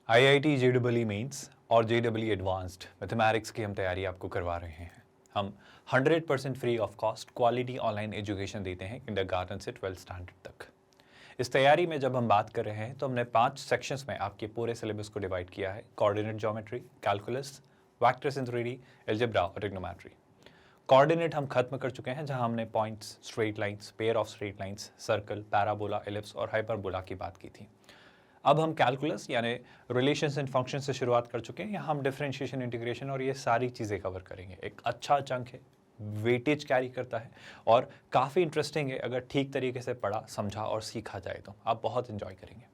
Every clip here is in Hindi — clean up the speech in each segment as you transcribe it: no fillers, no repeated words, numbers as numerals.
IIT JEE मेंस और JEE एडवांस्ड मैथमेटिक्स की हम तैयारी आपको करवा रहे हैं। हम 100% free of cost quality online education देते हैं किंडरगार्टन से 12th स्टैंडर्ड तक। इस तैयारी में जब हम बात कर रहे हैं तो हमने 5 सेक्शंस में आपके पूरे सिलेबस को डिवाइड किया है। Coordinate geometry, calculus, vectors in 3D, algebra और ट्रिग्नोमेट्री। कोऑर्डिनेट हम खत्म कर चुके हैं, जहां हमने points, straight lines, pair of straight lines, circle, parabola, ellipse और हाइपरबोला की बात की थी। अब हम कैलकुलस यानी रिलेशंस एंड फंक्शन से शुरुआत कर चुके हैं। यहाँ हम डिफरेंशिएशन, इंटीग्रेशन और ये सारी चीज़ें कवर करेंगे। एक अच्छा चंक है, वेटेज कैरी करता है और काफ़ी इंटरेस्टिंग है। अगर ठीक तरीके से पढ़ा, समझा और सीखा जाए तो आप बहुत इंजॉय करेंगे।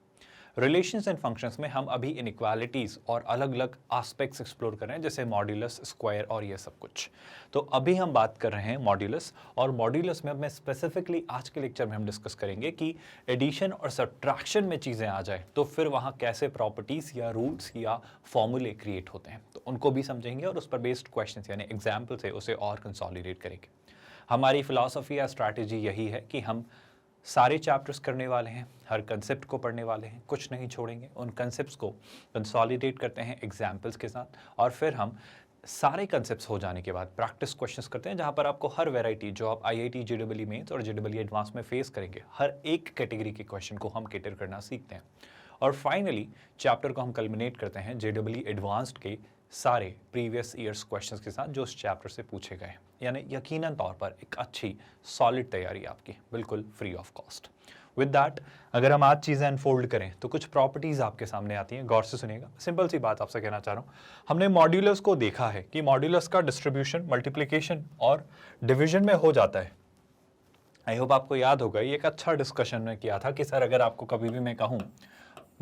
रिलेशंस एंड फंक्शंस में हम अभी इनइक्वालिटीज़ और अलग अलग एस्पेक्ट्स एक्सप्लोर कर रहे हैं, जैसे मॉड्यूलस, स्क्वायर और ये सब कुछ। तो अभी हम बात कर रहे हैं मॉड्यूलस, और मॉड्यूलस में अब मैं स्पेसिफिकली आज के लेक्चर में हम डिस्कस करेंगे कि एडिशन और सब्ट्रैक्शन में चीज़ें आ जाए तो फिर वहाँ कैसे प्रॉपर्टीज़ या रूल्स या फॉर्मूले क्रिएट होते हैं, तो उनको भी समझेंगे और उस पर बेस्ड क्वेश्चन यानी एग्जाम्पल से उसे और कंसोलिडेट करेंगे। हमारी फिलॉसफी या स्ट्रैटेजी यही है कि हम सारे चैप्टर्स करने वाले हैं, हर कंसेप्ट को पढ़ने वाले हैं, कुछ नहीं छोड़ेंगे। उन कंसेप्ट्स को कंसोलिडेट करते हैं एग्जाम्पल्स के साथ, और फिर हम सारे कंसेप्ट्स हो जाने के बाद प्रैक्टिस क्वेश्चंस करते हैं, जहां पर आपको हर वैरायटी जो आप IIT JEE मेंस और JEE एडवांस में फेस करेंगे, हर एक कैटेगरी के क्वेश्चन को हम कैटर करना सीखते हैं। और फाइनली चैप्टर को हम कल्मिनेट करते हैं JEE एडवांस्ड के सारे प्रीवियस ईयर्स क्वेश्चंस के साथ जो उस चैप्टर से पूछे गए हैं। यानी यकीनन तौर पर एक अच्छी सॉलिड तैयारी आपकी बिल्कुल free of cost. With that, अगर हम आज चीज़ें अनफोल्ड करें तो कुछ प्रॉपर्टीज़ आपके सामने आती हैं। गौर से सुनिएगा, सिंपल सी बात आपसे कहना चाह रहा हूँ। हमने मॉड्यूलस को देखा है कि मॉड्यूलस का डिस्ट्रीब्यूशन, मल्टीप्लिकेशन और डिविजन में हो जाता है। आई होप आपको याद होगा, ये एक अच्छा डिस्कशन में किया था कि सर अगर आपको कभी भी मैं कहूँ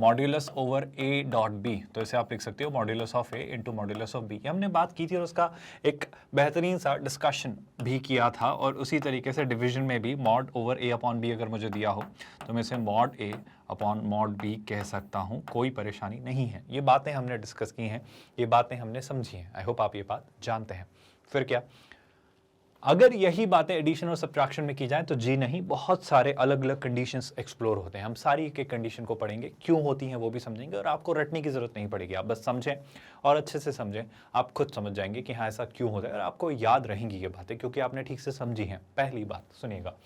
modulus over A dot B, तो इसे आप लिख सकते हो modulus of A into modulus of B। ये हमने बात की थी और उसका एक बेहतरीन सा डिस्कशन भी किया था। और उसी तरीके से डिवीजन में भी mod over A upon B अगर मुझे दिया हो तो मैं इसे mod A upon mod B कह सकता हूँ, कोई परेशानी नहीं है। ये बातें हमने डिस्कस की हैं, ये बातें हमने समझी हैं। आई होप आप ये बात जानते हैं। फिर क्या, अगर यही बातें एडिशन और सब्ट्रैक्शन में की जाए तो जी नहीं, बहुत सारे अलग अलग कंडीशंस एक्सप्लोर होते हैं। हम सारी एक एक कंडीशन को पढ़ेंगे, क्यों होती हैं वो भी समझेंगे, और आपको रटने की जरूरत नहीं पड़ेगी। आप बस समझें और अच्छे से समझें, आप खुद समझ जाएंगे कि हाँ ऐसा क्यों होता है, और आपको याद रहेंगी ये बातें क्योंकि आपने ठीक से समझी हैं। पहली बात सुनिएगा,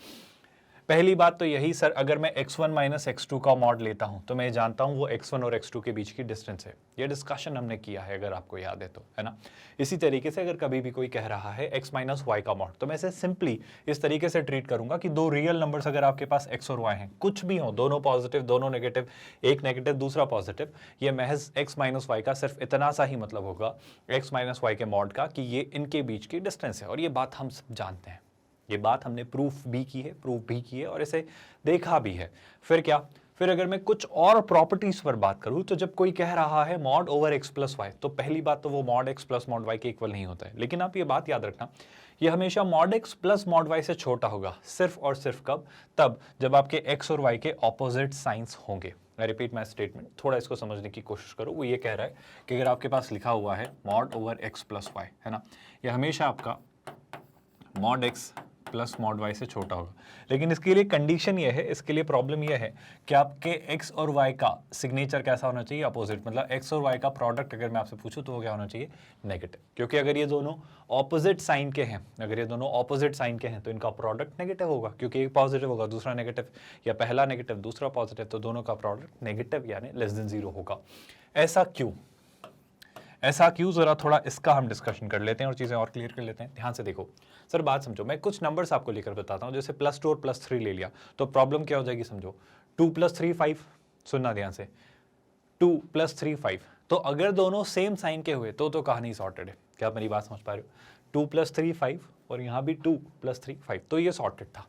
पहली बात तो यही, सर अगर मैं x1 माइनस x2 का मॉड लेता हूं तो मैं जानता हूं वो x1 और x2 के बीच की डिस्टेंस है। ये डिस्कशन हमने किया है, अगर आपको याद है तो, है ना। इसी तरीके से अगर कभी भी कोई कह रहा है x माइनस वाई का मॉड, तो मैं इसे सिंपली इस तरीके से ट्रीट करूंगा कि दो रियल नंबर्स अगर आपके पास x और y हैं, कुछ भी हो, दोनों पॉजिटिव दोनों नेगेटिव, एक नेगेटिव दूसरा पॉजिटिव, ये महज x माइनस वाई का सिर्फ इतना सा ही मतलब होगा x माइनस वाई के मॉड का कि ये इनके बीच की डिस्टेंस है। और ये बात हम सब जानते हैं, ये बात हमने प्रूफ भी की है और इसे देखा भी है। फिर क्या, फिर अगर मैं कुछ और प्रॉपर्टीज पर बात करूं, तो जब कोई कह रहा है mod over x plus y, तो पहली बात तो वो mod x plus mod y के इक्वल नहीं होता है। लेकिन आप ये बात याद रखना, ये हमेशा mod x plus mod Y से छोटा होगा, सिर्फ और सिर्फ कब, तब जब आपके एक्स और वाई के ऑपोजिट साइंस होंगे। आई रिपीट माई स्टेटमेंट, थोड़ा इसको समझने की कोशिश करो। वो ये कह रहा है कि अगर आपके पास लिखा हुआ है mod over x plus y, है ना, ये हमेशा आपका mod x plus mod Y से छोटा होगा। लेकिन इसके लिए कंडीशन ये है, इसके लिए प्रॉब्लम ये है कि आपके एक्स और वाई का सिग्नेचर कैसा होना चाहिए, अपोजिट। मतलब एक्स और वाई का प्रोडक्ट अगर मैं आपसे पूछूं तो वो क्या होना चाहिए, नेगेटिव। क्योंकि अगर ये दोनों ऑपोजिट साइन के हैं, अगर ये दोनों ऑपोजिट साइन के हैं तो इनका प्रोडक्ट नेगेटिव होगा, क्योंकि एक पॉजिटिव होगा दूसरा नेगेटिव, या पहला नेगेटिव दूसरा पॉजिटिव, तो दोनों का प्रोडक्ट नेगेटिव यानी लेस देन 0 होगा। ऐसा क्यों, ऐसा क्यों, जरा थोड़ा इसका हम डिस्कशन कर लेते हैं और चीजें और क्लियर कर लेते हैं। ध्यान से देखो सर, बात समझो। मैं कुछ नंबर्स आपको लेकर बताता हूं, जैसे +2 और +3 ले लिया तो प्रॉब्लम क्या हो जाएगी, समझो। 2 + 3 5, सुनना ध्यान से, 2 + 3 5, तो अगर दोनों सेम साइन के हुए तो कहानी सॉर्टेड है। क्या आप मेरी बात समझ पा रहे हो, 2 + 3 5 और यहां भी 2 + 3 5, तो ये सॉर्टेड था।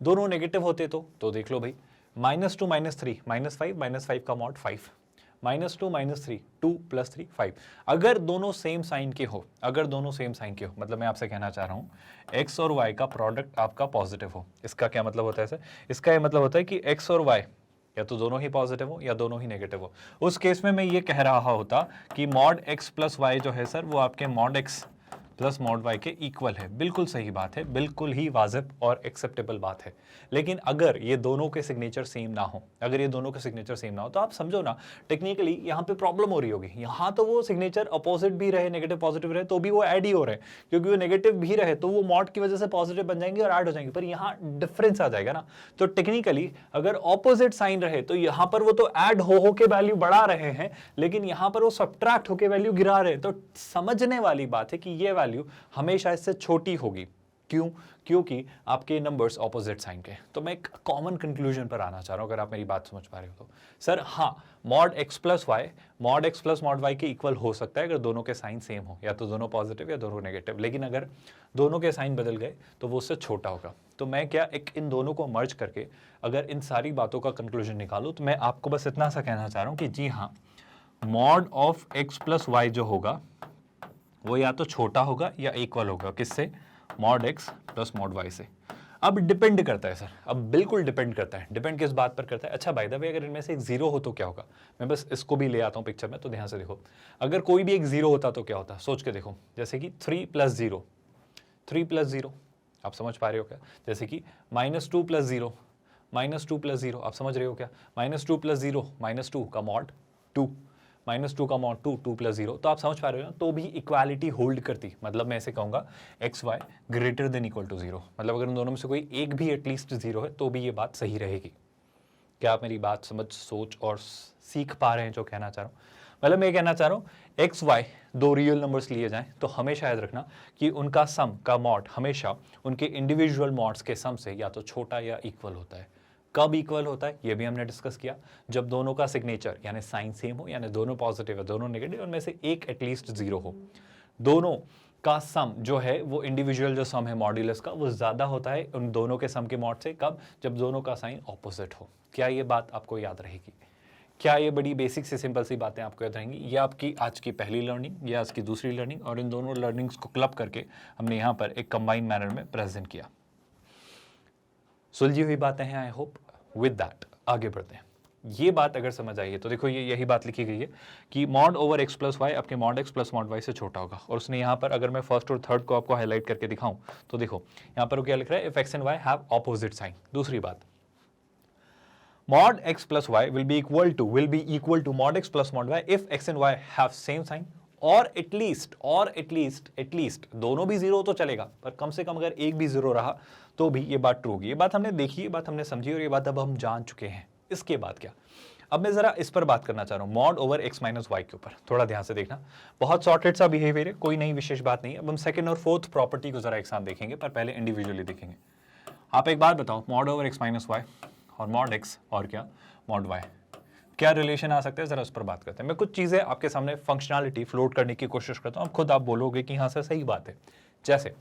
दोनों नेगेटिव होते तो देख लो भाई, -2 -3 -5 -5 का मॉड 5, -2 -3 2 + 3 5। अगर दोनों सेम साइन के हो, अगर दोनों सेम साइन के हो, मतलब मैं आपसे कहना चाह रहा हूं x और y का प्रोडक्ट आपका पॉजिटिव हो। इसका क्या मतलब होता है सर, इसका ये मतलब होता है कि x और y या तो दोनों ही पॉजिटिव हो या दोनों ही नेगेटिव हो। उस केस में मैं ये कह रहा होता कि मॉड x प्लस वाई जो है सर, वो आपके mod x plus mod y के इक्वल है। बिल्कुल सही बात है, बिल्कुल ही वाजिब और एक्सेप्टेबल बात है। लेकिन अगर ये दोनों के सिग्नेचर सेम ना हो, अगर ये दोनों के सिग्नेचर सेम ना हो, तो आप समझो ना टेक्निकली यहाँ पे प्रॉब्लम हो रही होगी। यहाँ तो वो सिग्नेचर अपोजिट भी रहे, नेगेटिव पॉजिटिव रहे, तो भी वो ऐड ही हो रहे हैं, क्योंकि वो नेगेटिव भी रहे तो वो मॉड की वजह से पॉजिटिव बन जाएंगे और ऐड हो जाएंगे, पर यहाँ डिफरेंस आ जाएगा ना। तो टेक्निकली अगर ऑपोजिट साइन रहे तो यहाँ पर वो तो ऐड हो के वैल्यू बढ़ा रहे हैं, लेकिन यहाँ पर वो सब्ट्रैक्ट होके वैल्यू गिरा रहे हैं। तो समझने वाली बात है कि ये वैल्यू हमेशा इससे छोटी होगी। क्यों? क्योंकि आपके नंबर्स ऑपोजिट साइन के। तो मैं एक कॉमन कंक्लूजन पर आना चाह रहा हूं, अगर आप मेरी बात समझ पा रहे हो तो। सर हाँ, mod x plus mod y के इक्वल हो सकता है अगर दोनों के साइन सेम हो, या तो दोनों पॉजिटिव या दोनों नेगेटिव। लेकिन अगर दोनों के साइन बदल गए तो वो उससे छोटा होगा। तो मैं क्या एक इन दोनों को मर्ज करके अगर इन सारी बातों का कंक्लूजन निकालूं, तो मैं आपको बस इतना सा कहना चाह रहा हूं कि जी हाँ, mod of x plus y जो होगा वो या तो छोटा होगा या इक्वल होगा, किससे? Mod x plus mod Y से। अब डिपेंड करता है सर, अब बिल्कुल डिपेंड करता है। डिपेंड किस बात पर करता है? अच्छा बाय द वे, अगर इनमें से एक जीरो हो तो क्या होगा? मैं बस इसको भी ले आता हूं पिक्चर में, तो ध्यान से देखो। अगर कोई भी एक जीरो होता तो क्या होता? सोच के देखो। जैसे कि 3 प्लस जीरो, आप समझ पा रहे हो क्या? जैसे कि -2 प्लस जीरो, आप समझ रहे हो क्या? -2 प्लस जीरो, -2 का मॉड 2, -2 का मॉड 2 प्लस जीरो। तो आप समझ पा रहे हो ना, तो भी इक्वालिटी होल्ड करती। मतलब मैं ऐसे कहूंगा x y greater than equal to zero, मतलब अगर इन दोनों में से कोई एक भी एटलीस्ट जीरो है तो भी ये बात सही रहेगी। क्या आप मेरी बात समझ, सोच और सीख पा रहे हैं जो कहना चाह रहा हूँ? मतलब मैं कहना चाह रहा हूँ, एक्स वाई दो रियल नंबर्स लिए जाएं तो हमेशा याद रखना कि उनका सम का मॉड हमेशा उनके इंडिविजुअल मॉड्स के सम से या तो छोटा या इक्वल होता है। कब इक्वल होता है ये भी हमने डिस्कस किया, जब दोनों का सिग्नेचर यानी साइन सेम हो, यानी दोनों पॉजिटिव है दोनों नेगेटिव, उनमें से एक एटलीस्ट जीरो हो। दोनों का सम जो है वो इंडिविजुअल जो सम है मॉड्यूलस का, वो ज्यादा होता है उन दोनों के सम के मॉड से। कब? जब दोनों का साइन ऑपोजिट हो। क्या ये बात आपको याद रहेगी? क्या ये बड़ी बेसिक से सिंपल सी बातें आपको याद रहेंगी? ये आपकी आज की पहली लर्निंग, ये आज की दूसरी लर्निंग, और इन दोनों लर्निंग्स को क्लब करके हमने यहाँ पर एक कंबाइंड मैनर में प्रेजेंट किया। सुलझी हुई बातें हैं आई होप। विद दैट आगे बढ़ते हैं। ये बात अगर समझ आई है तो देखो, ये यही बात लिखी गई है कि mod over x plus Y आपके mod x plus mod Y से छोटा होगा। और उसने यहाँ पर अगर मैं फर्स्ट और थर्ड को आपको हाईलाइट करके दिखाऊं तो देखो यहाँ पर क्या लिख रहा है, if x and y have opposite sign. दूसरी बात, mod x plus y will be equal to mod x plus mod y if x and y have same sign, और एटलीस्ट दोनों भी जीरो तो चलेगा, पर कम से कम अगर एक भी जीरो रहा तो भी ये बात ट्रू होगी। ये बात हमने देखी, ये बात हमने समझी, और ये बात अब हम जान चुके हैं। इसके बाद क्या? अब मैं जरा इस पर बात करना चाह रहा हूं, mod over x minus y के ऊपर। थोड़ा ध्यान से देखना, बहुत सॉर्टेड सा बिहेवियर है, कोई नई विशेष बात नहीं है। अब हम सेकंड और फोर्थ प्रॉपर्टी को जरा एक साथ देखेंगे, पर पहले इंडिविजुअली देखेंगे। आप एक बात बताओ, mod over x minus y और मॉड एक्स और क्या मॉड वाई, क्या रिलेशन आ सकता है? जरा उस पर बात करते हैं। मैं कुछ चीजें आपके सामने फंक्शनैलिटी फ्लोट करने की कोशिश करता हूं, अब खुद आप बोलोगे कि हाँ सर सही बात है। जैसे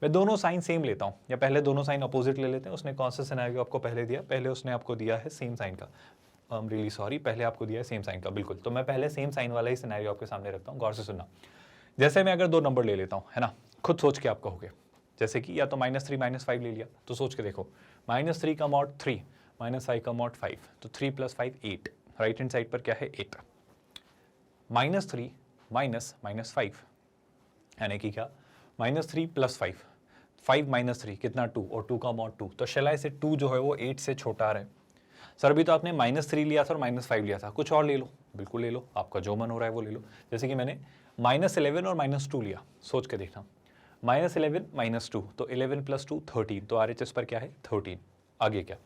मैं दोनों साइन सेम लेता हूं, या पहले दोनों साइन अपोजिट ले लेते हैं। उसने कौन सा सिनेरियो आपको पहले दिया? पहले उसने आपको दिया है सेम साइन का, रियली सॉरी, पहले आपको दिया है सेम साइन का, बिल्कुल। तो मैं पहले सेम साइन वाला ही सिनेरियो आपके सामने रखता हूँ, गौर से सुनना। जैसे मैं अगर दो नंबर ले लेता हूँ, है ना, खुद सोच के आप कहोगे, जैसे कि या तो -3 -5 ले लिया, तो सोच के देखो, -3 का मॉड 3 -5 का मॉड 5, तो 3 + 5 8, राइट हैंड साइड पर क्या है 8। -3 -5 यानी कि क्या? -3 + 5, 5 - 3 कितना 2, और 2 का मॉड 2, तो शैलाई से 2 जो है वो 8 से छोटा आ रहा है। सर अभी तो आपने -3 लिया था और -5 लिया था, कुछ और ले लो, बिल्कुल ले लो, आपका जो मन हो रहा है वो ले लो। जैसे कि मैंने -11 और -2 लिया, सोच के देखना, -11 -2, तो 11 + 2 13, तो RHS पर क्या है 13। आगे क्या?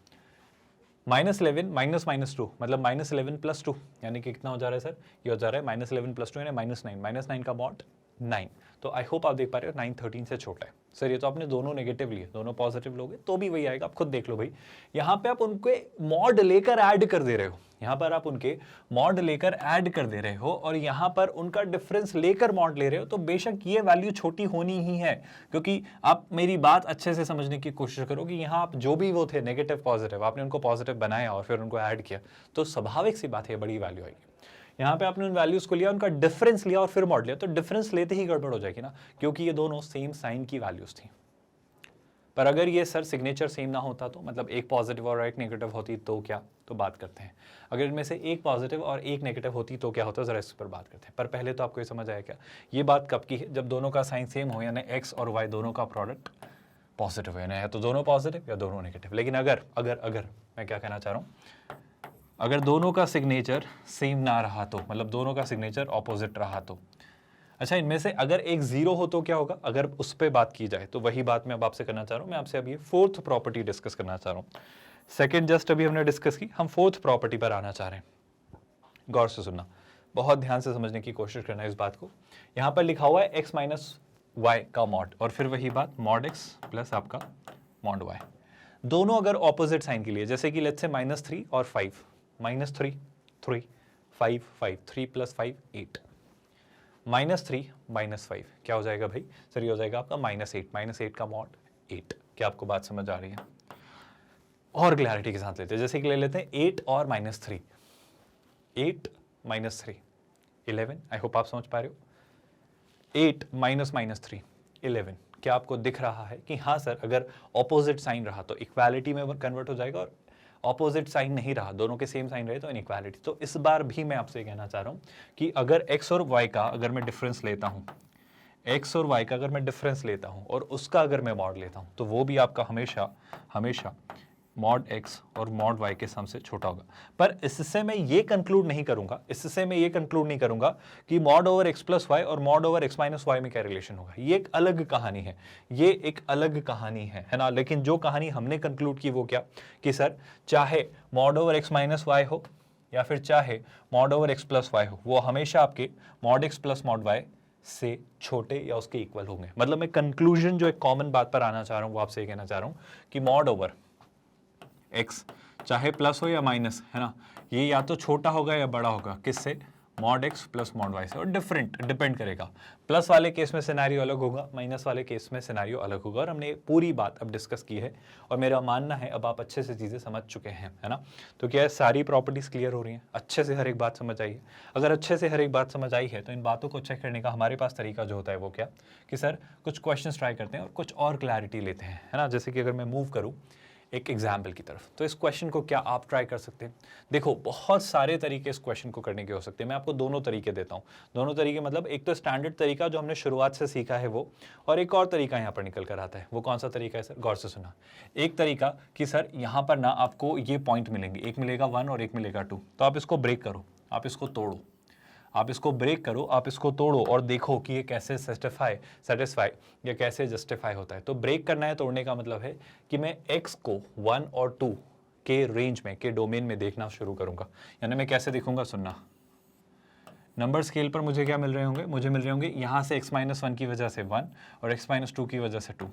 -11 -2 मतलब -11 + 2, यानी कि कितना हो जा रहा है सर? ये हो जा रहा है -11 + 2 यानी -9, -9 का मॉड 9। तो आई होप आप देख पा रहे हो 9 13 से छोटा है। सर ये तो आपने दोनों नेगेटिव लिए, दोनों पॉजिटिव लोगे तो भी वही आएगा, आप खुद देख लो भाई। यहाँ पे आप उनके मॉड लेकर ऐड कर दे रहे हो, यहाँ पर आप उनके मॉड लेकर ऐड कर दे रहे हो, और यहाँ पर उनका डिफरेंस लेकर मॉड ले रहे हो, तो बेशक ये वैल्यू छोटी होनी ही है। क्योंकि आप मेरी बात अच्छे से समझने की कोशिश करो कि यहाँ आप जो भी वो थे नेगेटिव पॉजिटिव, आपने उनको पॉजिटिव बनाया और फिर उनको ऐड किया, तो स्वाभाविक सी बात है बड़ी वैल्यू आएगी। यहाँ पे आपने उन वैल्यूज को लिया, उनका डिफरेंस लिया और फिर मॉड लिया, तो डिफरेंस लेते ही गड़बड़ हो जाएगी ना, क्योंकि ये दोनों सेम साइन की वैल्यूज थी। पर अगर ये सर सिग्नेचर सेम ना होता तो मतलब एक पॉजिटिव और एक नेगेटिव होती तो क्या, तो बात करते हैं। अगर इनमें से एक पॉजिटिव और एक नेगेटिव होती तो क्या होता, ज़रा इस पर बात करते हैं। पर पहले तो आपको ये समझ आया क्या, ये बात कब की है, जब दोनों का साइन सेम हो, यानी एक्स और वाई दोनों का प्रोडक्ट पॉजिटिव है, या तो दोनों पॉजिटिव या दोनों नेगेटिव। लेकिन अगर अगर अगर मैं क्या कहना चाह रहा हूँ, अगर दोनों का सिग्नेचर सेम ना रहा तो, मतलब दोनों का सिग्नेचर ऑपोजिट रहा तो, अच्छा इनमें से अगर एक जीरो हो तो क्या होगा, अगर उस पर बात की जाए तो वही बात मैं अब आपसे करना चाह रहा हूँ। मैं आपसे अभी फोर्थ प्रॉपर्टी डिस्कस करना चाह रहा हूँ। सेकंड जस्ट अभी हमने डिस्कस की, हम फोर्थ प्रॉपर्टी पर आना चाह रहे हैं। गौर से सुनना, बहुत ध्यान से समझने की कोशिश करना है इस बात को। यहाँ पर लिखा हुआ है एक्स माइनस वाई का मॉड, और फिर वही बात मॉड एक्स प्लस आपका मॉड वाई, दोनों अगर ऑपोजिट साइन के लिए, जैसे कि लेट्स से -3 और 5, -3 3 5 5 3 + 5 8, -3 -5 क्या हो जाएगा भाई सर, ये हो जाएगा आपका -8, -8 का मॉड 8। क्या आपको बात समझ आ रही है? और क्लैरिटी के साथ लेते हैं, जैसे कि ले लेते हैं 8 और -3, 8 -3 11, आई होप आप समझ पा रहे हो। 8 -3 11, क्या आपको दिख रहा है कि हाँ सर, अगर ऑपोजिट साइन रहा तो इक्वालिटी में कन्वर्ट हो जाएगा, और ऑपोजिट साइन नहीं रहा, दोनों के सेम साइन रहे तो इनइक्वालिटी। तो इस बार भी मैं आपसे कहना चाह रहा हूं कि अगर x और y का अगर मैं डिफरेंस लेता हूं, x और y का अगर मैं डिफरेंस लेता हूं और उसका अगर मैं मॉड लेता हूं, तो वो भी आपका हमेशा हमेशा मॉड x और मॉड y के सम से छोटा होगा। पर इससे मैं ये कंक्लूड नहीं करूंगा कि mod over x plus Y और mod over x minus Y में क्या रिलेशन होगा। ये एक अलग कहानी है, ये एक अलग कहानी है ना। लेकिन जो कहानी हमने कंक्लूड की वो क्या, कि सर चाहे mod over x minus y हो या फिर चाहे mod over x plus y हो, वो हमेशा आपके mod x plus mod Y से छोटे या उसके इक्वल होंगे। मतलब मैं कंक्लूजन जो एक कॉमन बात पर आना चाह रहा हूं वो आपसे ये कहना चाह रहा हूं कि मॉड ओवर x चाहे प्लस हो या माइनस, है ना, ये या तो छोटा होगा या बड़ा होगा, किससे, mod x plus mod Y से। और डिफरेंट डिपेंड करेगा, प्लस वाले केस में सिनेरियो अलग होगा, माइनस वाले केस में सिनेरियो अलग होगा। और हमने पूरी बात अब डिस्कस की है, और मेरा मानना है अब आप अच्छे से चीज़ें समझ चुके हैं, है ना। तो क्या है, सारी प्रॉपर्टीज क्लियर हो रही हैं, अच्छे से हर एक बात समझ आई है। अगर अच्छे से हर एक बात समझ आई है तो इन बातों को चेक करने का हमारे पास तरीका जो होता है वो क्या, कि सर कुछ क्वेश्चन ट्राई करते हैं और कुछ और क्लैरिटी लेते हैं, है ना। जैसे कि अगर मैं मूव करूँ एक एग्जाम्पल की तरफ, तो इस क्वेश्चन को क्या आप ट्राई कर सकते हैं। देखो बहुत सारे तरीके इस क्वेश्चन को करने के हो सकते हैं, मैं आपको दोनों तरीके देता हूं। दोनों तरीके मतलब एक तो स्टैंडर्ड तरीका जो हमने शुरुआत से सीखा है वो, और एक और तरीका यहाँ पर निकल कर आता है। वो कौन सा तरीका है सर, गौर से सुना। एक तरीका कि सर यहाँ पर ना आपको ये पॉइंट मिलेंगे, एक मिलेगा 1 और एक मिलेगा 2, तो आप इसको ब्रेक करो, आप इसको तोड़ो, आप इसको ब्रेक करो, आप इसको तोड़ो और देखो कि ये कैसे सेटिस्फाई या कैसे जस्टिफाई होता है। तो ब्रेक करना है, तोड़ने का मतलब है कि मैं x को 1 और 2 के रेंज में, के डोमेन में देखना शुरू करूंगा। यानी मैं कैसे देखूंगा, सुनना, नंबर स्केल पर मुझे क्या मिल रहे होंगे, मुझे मिल रहे होंगे यहाँ से x-1 की वजह से 1 और x-2 की वजह से 2।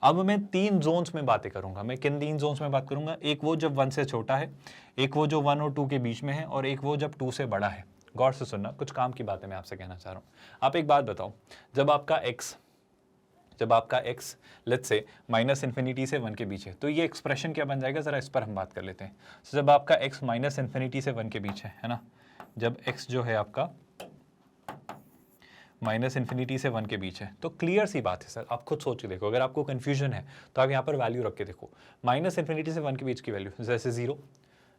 अब मैं 3 जोन्स में बातें करूंगा। मैं किन 3 जोन्स में बात करूंगा, एक वो जब 1 से छोटा है, एक वो जो 1 और 2 के बीच में है, और एक वो जब 2 से बड़ा है। गौर से सुनना, कुछ काम की बातें मैं आपसे कहना चाह रहा हूं। आप एक बात बताओ, जब आपका x लेट्स से -∞ से 1 के बीच है, तो ये एक्सप्रेशन क्या बन जाएगा, जरा इस पर हम बात कर लेते हैं। तो जब आपका x -∞ से 1 के बीच है ना, जब x जो है आपका -∞ से 1 के बीच है, तो क्लियर सी बात है सर, आप खुद सोच के देखो। अगर आपको कंफ्यूजन है तो आप यहाँ पर वैल्यू रख के देखो। -∞ से 1 के बीच की वैल्यू जैसे 0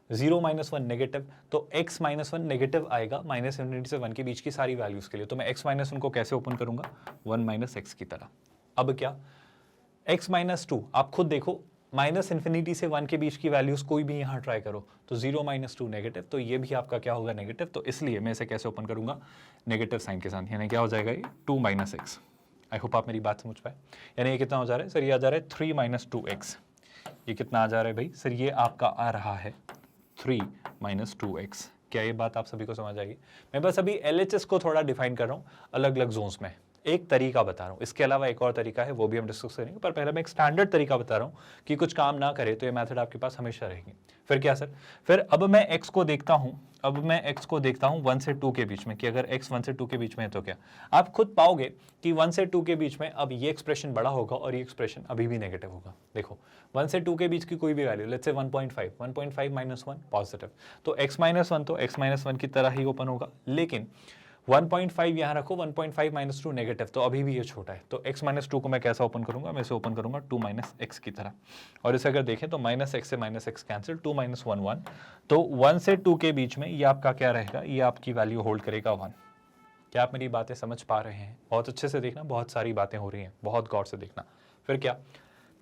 -1 नेगेटिव, तो x -1 नेगेटिव आएगा -∞ से 1 के बीच की सारी वैल्यूज के लिए। तो मैं x -1 को कैसे ओपन करूंगा, 1 - x की तरह। अब क्या, x -2 आप खुद देखो, -∞ से 1 के बीच की वैल्यूज कोई भी यहाँ ट्राई करो तो 0 - 2 नेगेटिव, तो ये भी आपका क्या होगा, नेगेटिव। तो इसलिए मैं इसे कैसे ओपन करूंगा, नेगेटिव साइन के साथ, यानी क्या हो जाएगा ये 2 - x। आई होप आप मेरी बात समझ पाए। यानी ये कितना हो जा रहा है सर, ये आ जा रहा है 3 - 2x। ये कितना आ जा रहा है भाई सर, ये आपका आ रहा है 3 - 2x। क्या ये बात आप सभी को समझ आएगी? मैं बस अभी LHS को थोड़ा डिफाइन कर रहा हूँ अलग अलग जोन्स में, एक तरीका बता रहा हूँ। इसके अलावा एक और तरीका है, वो भी हम डिस्कस करेंगे, पर पहले मैं एक स्टैंडर्ड तरीका बता रहा हूँ कि कुछ काम ना करे तो ये मेथड आपके पास हमेशा रहेगी। फिर क्या सर, फिर अब मैं x को देखता हूँ, 1 से 2 के बीच में, कि अगर x 1 से 2 के बीच में है तो क्या, आप खुद पाओगे कि 1 से 2 के बीच में अब ये एक्सप्रेशन बड़ा होगा और ये एक्सप्रेशन अभी भी नेगेटिव होगा। देखो 1 से 2 के बीच की कोई भी वैल्यू, लेट्स से 1.5 -1 पॉजिटिव, तो x -1 तो x -1 की तरह ही ओपन होगा। लेकिन 1.5 यहाँ रखो, 1.5 माइनस 2 नेगेटिव, तो अभी भी ये छोटा है। तो x माइनस 2 को मैं कैसा ओपन करूंगा, मैं इसे ओपन करूंगा 2 माइनस एक्स की तरह। और इसे अगर देखें तो माइनस एक्स से माइनस एक्स कैंसिल, 2 माइनस 1 1, तो 1 से 2 के बीच में ये आपका क्या रहेगा, ये आपकी वैल्यू होल्ड करेगा 1। क्या आप मेरी बातें समझ पा रहे हैं? बहुत अच्छे से देखना, बहुत सारी बातें हो रही हैं, बहुत गौर से देखना। फिर क्या,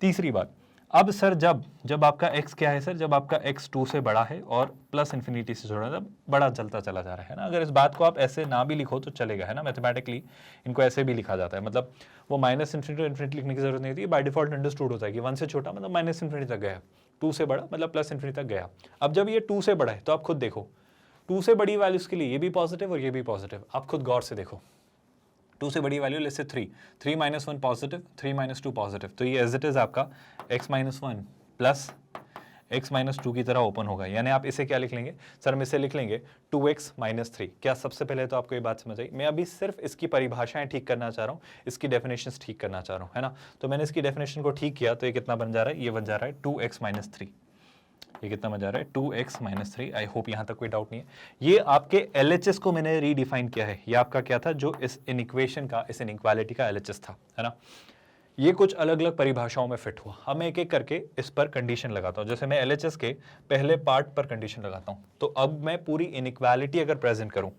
तीसरी बात, अब सर जब आपका x क्या है सर, जब आपका x 2 से बड़ा है और प्लस इन्फिनिटी से जुड़ा है, बड़ा चलता चला जा रहा है ना। अगर इस बात को आप ऐसे ना भी लिखो तो चलेगा, है ना, मैथमेटिकली इनको ऐसे भी लिखा जाता है, मतलब वो माइनस इन्फिनिटी इन्फिनिटी लिखने की जरूरत नहीं थी, बाय डिफॉल्ट अंडरस्टूड होता है कि 1 से छोटा मतलब माइनस इन्फिनिटी तक गया, 2 से बड़ा मतलब प्लस इन्फिनिटी तक गया। अब जब ये 2 से बड़ा है तो आप खुद देखो, 2 से बड़ी वैल्यूज के लिए ये भी पॉजिटिव और ये भी पॉजिटिव, आप खुद गौर से देखो। 2 से बड़ी value let's say 3 minus 1 positive, 3 minus 2 positive, तो ये एज इट इज आपका x minus 1 plus x minus 2 की तरह ओपन होगा। यानी आप इसे क्या लिख लेंगे सर, हम इसे लिख लेंगे 2x माइनस 3। क्या सबसे पहले तो आपको ये बात समझ आई? मैं अभी सिर्फ इसकी परिभाषाएं ठीक करना चाह रहा हूँ, इसकी डेफिनेशंस ठीक करना चाह रहा हूँ, है ना। तो मैंने इसकी डेफिनेशन को ठीक किया तो ये कितना बन जा रहा है, ये बन जा रहा है 2x माइनस 3। ये कितना बन जा रहा है 2x माइनस 3। आई होप यहाँ तक कोई डाउट नहीं है। ये आपके LHS को मैंने रीडिफाइन किया है, ये आपका क्या था, जो इस इनइक्वेशन का, इस इनइक्वालिटी का LHS था, है ना। ये कुछ अलग अलग परिभाषाओं में फिट हुआ। अब मैं एक एक करके इस पर कंडीशन लगाता हूँ। जैसे मैं LHS के पहले पार्ट पर कंडीशन लगाता हूँ, तो अब मैं पूरी इनइक्वालिटी अगर प्रेजेंट करूँ,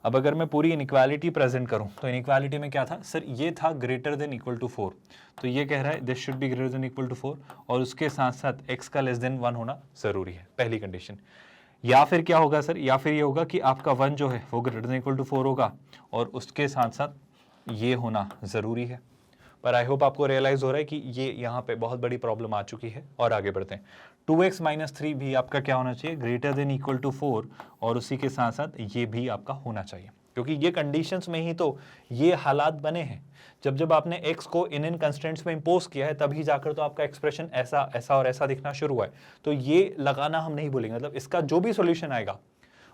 अब अगर मैं पूरी इनइक्वालिटी प्रेजेंट करूं तो इनइक्वालिटी में क्या था सर, ये था ग्रेटर देन इक्वल टू 4, तो ये कह रहा है this should be greater than equal to 4 और उसके साथ साथ x का लेस देन 1 होना जरूरी है, पहली कंडीशन। या फिर क्या होगा सर, या फिर ये होगा कि आपका 1 जो है वो ग्रेटर देन इक्वल टू 4 होगा और उसके साथ साथ ये होना जरूरी है। पर आई होप आपको रियलाइज हो रहा है कि ये यहाँ पे बहुत बड़ी प्रॉब्लम आ चुकी है। और आगे बढ़ते हैं, 2x माइनस 3 भी आपका क्या होना चाहिए, ग्रेटर देन इक्वल टू 4 और उसी के साथ साथ ये भी आपका होना चाहिए, क्योंकि ये कंडीशंस में ही तो ये हालात बने हैं। जब जब आपने x को इन कंस्ट्रेंट्स में इंपोज किया है तभी जाकर तो आपका एक्सप्रेशन ऐसा ऐसा और ऐसा दिखना शुरू हुआ है। तो ये लगाना हम नहीं भूलेंगे, मतलब इसका जो भी सोल्यूशन आएगा